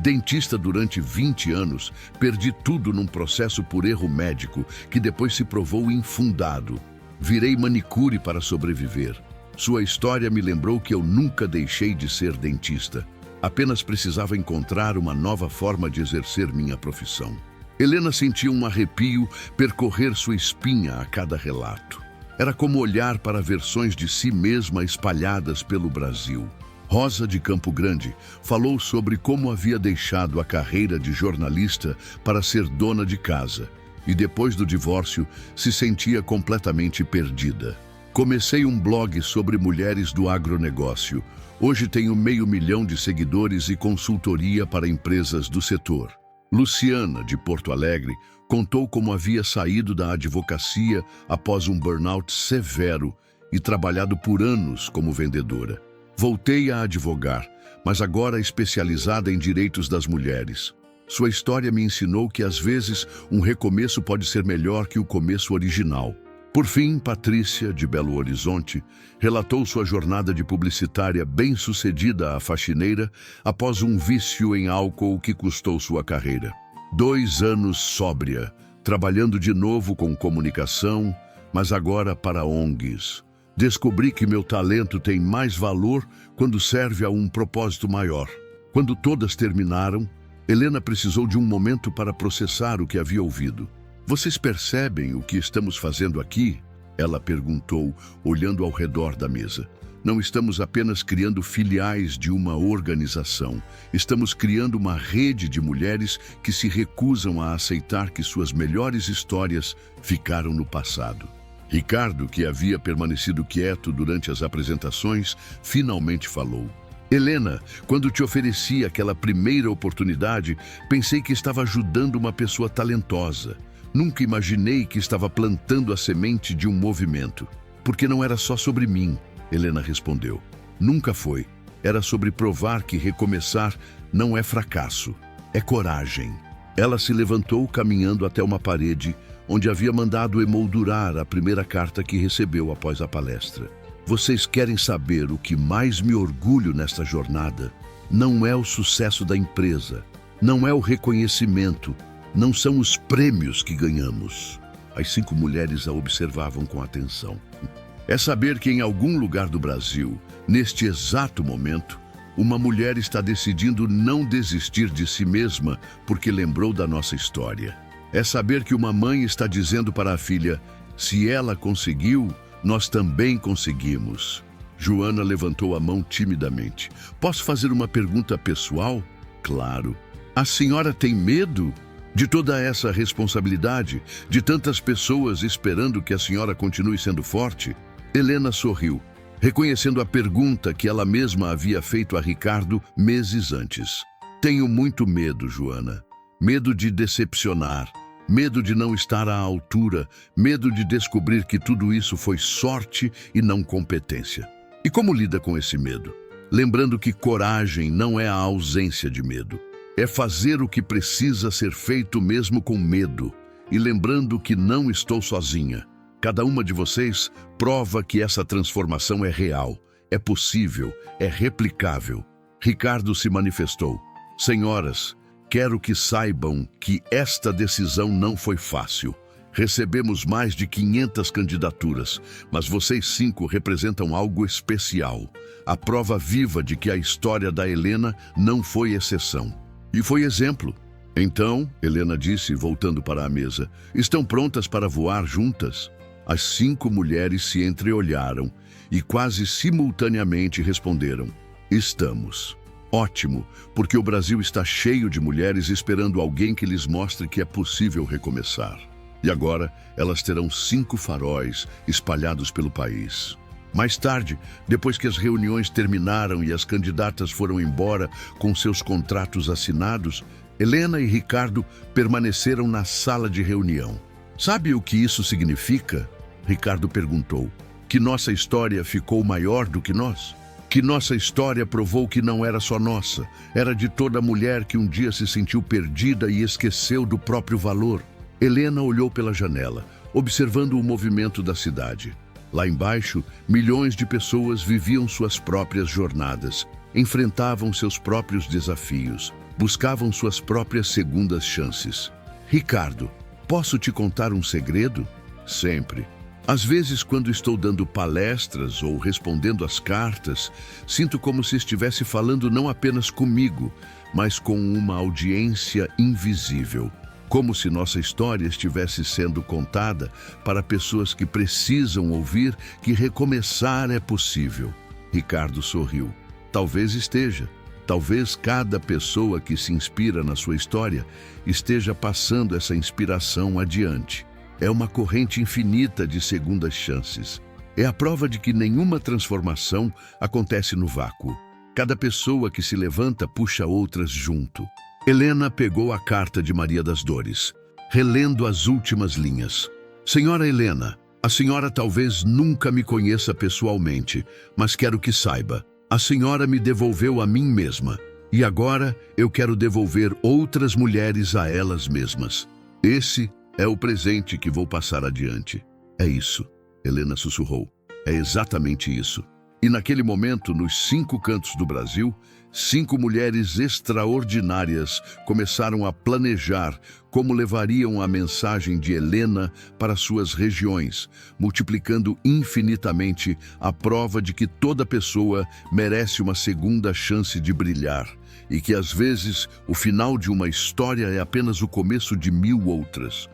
Dentista durante 20 anos, perdi tudo num processo por erro médico que depois se provou infundado. Virei manicure para sobreviver. Sua história me lembrou que eu nunca deixei de ser dentista. Apenas precisava encontrar uma nova forma de exercer minha profissão. Helena sentia um arrepio percorrer sua espinha a cada relato. Era como olhar para versões de si mesma espalhadas pelo Brasil. Rosa, de Campo Grande, falou sobre como havia deixado a carreira de jornalista para ser dona de casa e, depois do divórcio, se sentia completamente perdida. Comecei um blog sobre mulheres do agronegócio. Hoje tenho 500 mil de seguidores e consultoria para empresas do setor. Luciana, de Porto Alegre, contou como havia saído da advocacia após um burnout severo e trabalhado por anos como vendedora. Voltei a advogar, mas agora especializada em direitos das mulheres. Sua história me ensinou que, às vezes, um recomeço pode ser melhor que o começo original. Por fim, Patrícia, de Belo Horizonte, relatou sua jornada de publicitária bem-sucedida à faxineira após um vício em álcool que custou sua carreira. 2 anos sóbria, trabalhando de novo com comunicação, mas agora para ONGs. Descobri que meu talento tem mais valor quando serve a um propósito maior. Quando todas terminaram, Helena precisou de um momento para processar o que havia ouvido. Vocês percebem o que estamos fazendo aqui? Ela perguntou, olhando ao redor da mesa. Não estamos apenas criando filiais de uma organização. Estamos criando uma rede de mulheres que se recusam a aceitar que suas melhores histórias ficaram no passado. Ricardo, que havia permanecido quieto durante as apresentações, finalmente falou. Helena, quando te ofereci aquela primeira oportunidade, pensei que estava ajudando uma pessoa talentosa. Nunca imaginei que estava plantando a semente de um movimento. Porque não era só sobre mim, Helena respondeu. Nunca foi. Era sobre provar que recomeçar não é fracasso, é coragem. Ela se levantou caminhando até uma parede onde havia mandado emoldurar a primeira carta que recebeu após a palestra. Vocês querem saber o que mais me orgulho nesta jornada? Não é o sucesso da empresa, não é o reconhecimento, não são os prêmios que ganhamos. As 5 mulheres a observavam com atenção. É saber que em algum lugar do Brasil, neste exato momento, uma mulher está decidindo não desistir de si mesma porque lembrou da nossa história. É saber que uma mãe está dizendo para a filha, se ela conseguiu, nós também conseguimos. Joana levantou a mão timidamente. Posso fazer uma pergunta pessoal? Claro. A senhora tem medo de toda essa responsabilidade, de tantas pessoas esperando que a senhora continue sendo forte? Helena sorriu, reconhecendo a pergunta que ela mesma havia feito a Ricardo meses antes. Tenho muito medo, Joana. Medo de decepcionar, medo de não estar à altura, medo de descobrir que tudo isso foi sorte e não competência. E como lida com esse medo? Lembrando que coragem não é a ausência de medo. É fazer o que precisa ser feito mesmo com medo. E lembrando que não estou sozinha. Cada uma de vocês prova que essa transformação é real, é possível, é replicável. Ricardo se manifestou. Senhoras, quero que saibam que esta decisão não foi fácil. Recebemos mais de 500 candidaturas, mas vocês 5 representam algo especial. A prova viva de que a história da Helena não foi exceção. E foi exemplo. Então, Helena disse, voltando para a mesa, estão prontas para voar juntas? As 5 mulheres se entreolharam e quase simultaneamente responderam, estamos. Ótimo, porque o Brasil está cheio de mulheres esperando alguém que lhes mostre que é possível recomeçar. E agora, elas terão 5 faróis espalhados pelo país. Mais tarde, depois que as reuniões terminaram e as candidatas foram embora com seus contratos assinados, Helena e Ricardo permaneceram na sala de reunião. Sabe o que isso significa? Ricardo perguntou. Que nossa história ficou maior do que nós? Que nossa história provou que não era só nossa, era de toda mulher que um dia se sentiu perdida e esqueceu do próprio valor. Helena olhou pela janela, observando o movimento da cidade. Lá embaixo, milhões de pessoas viviam suas próprias jornadas, enfrentavam seus próprios desafios, buscavam suas próprias segundas chances. Ricardo, posso te contar um segredo? Sempre. Às vezes, quando estou dando palestras ou respondendo às cartas, sinto como se estivesse falando não apenas comigo, mas com uma audiência invisível. Como se nossa história estivesse sendo contada para pessoas que precisam ouvir que recomeçar é possível. Ricardo sorriu. Talvez esteja. Talvez cada pessoa que se inspira na sua história esteja passando essa inspiração adiante. É uma corrente infinita de segundas chances. É a prova de que nenhuma transformação acontece no vácuo. Cada pessoa que se levanta puxa outras junto. Helena pegou a carta de Maria das Dores, relendo as últimas linhas. Senhora Helena, a senhora talvez nunca me conheça pessoalmente, mas quero que saiba. A senhora me devolveu a mim mesma, e agora eu quero devolver outras mulheres a elas mesmas. Esse é o presente que vou passar adiante. É isso, Helena sussurrou. É exatamente isso. E naquele momento, nos 5 cantos do Brasil, 5 mulheres extraordinárias começaram a planejar como levariam a mensagem de Helena para suas regiões, multiplicando infinitamente a prova de que toda pessoa merece uma segunda chance de brilhar e que, às vezes, o final de uma história é apenas o começo de 1000 outras.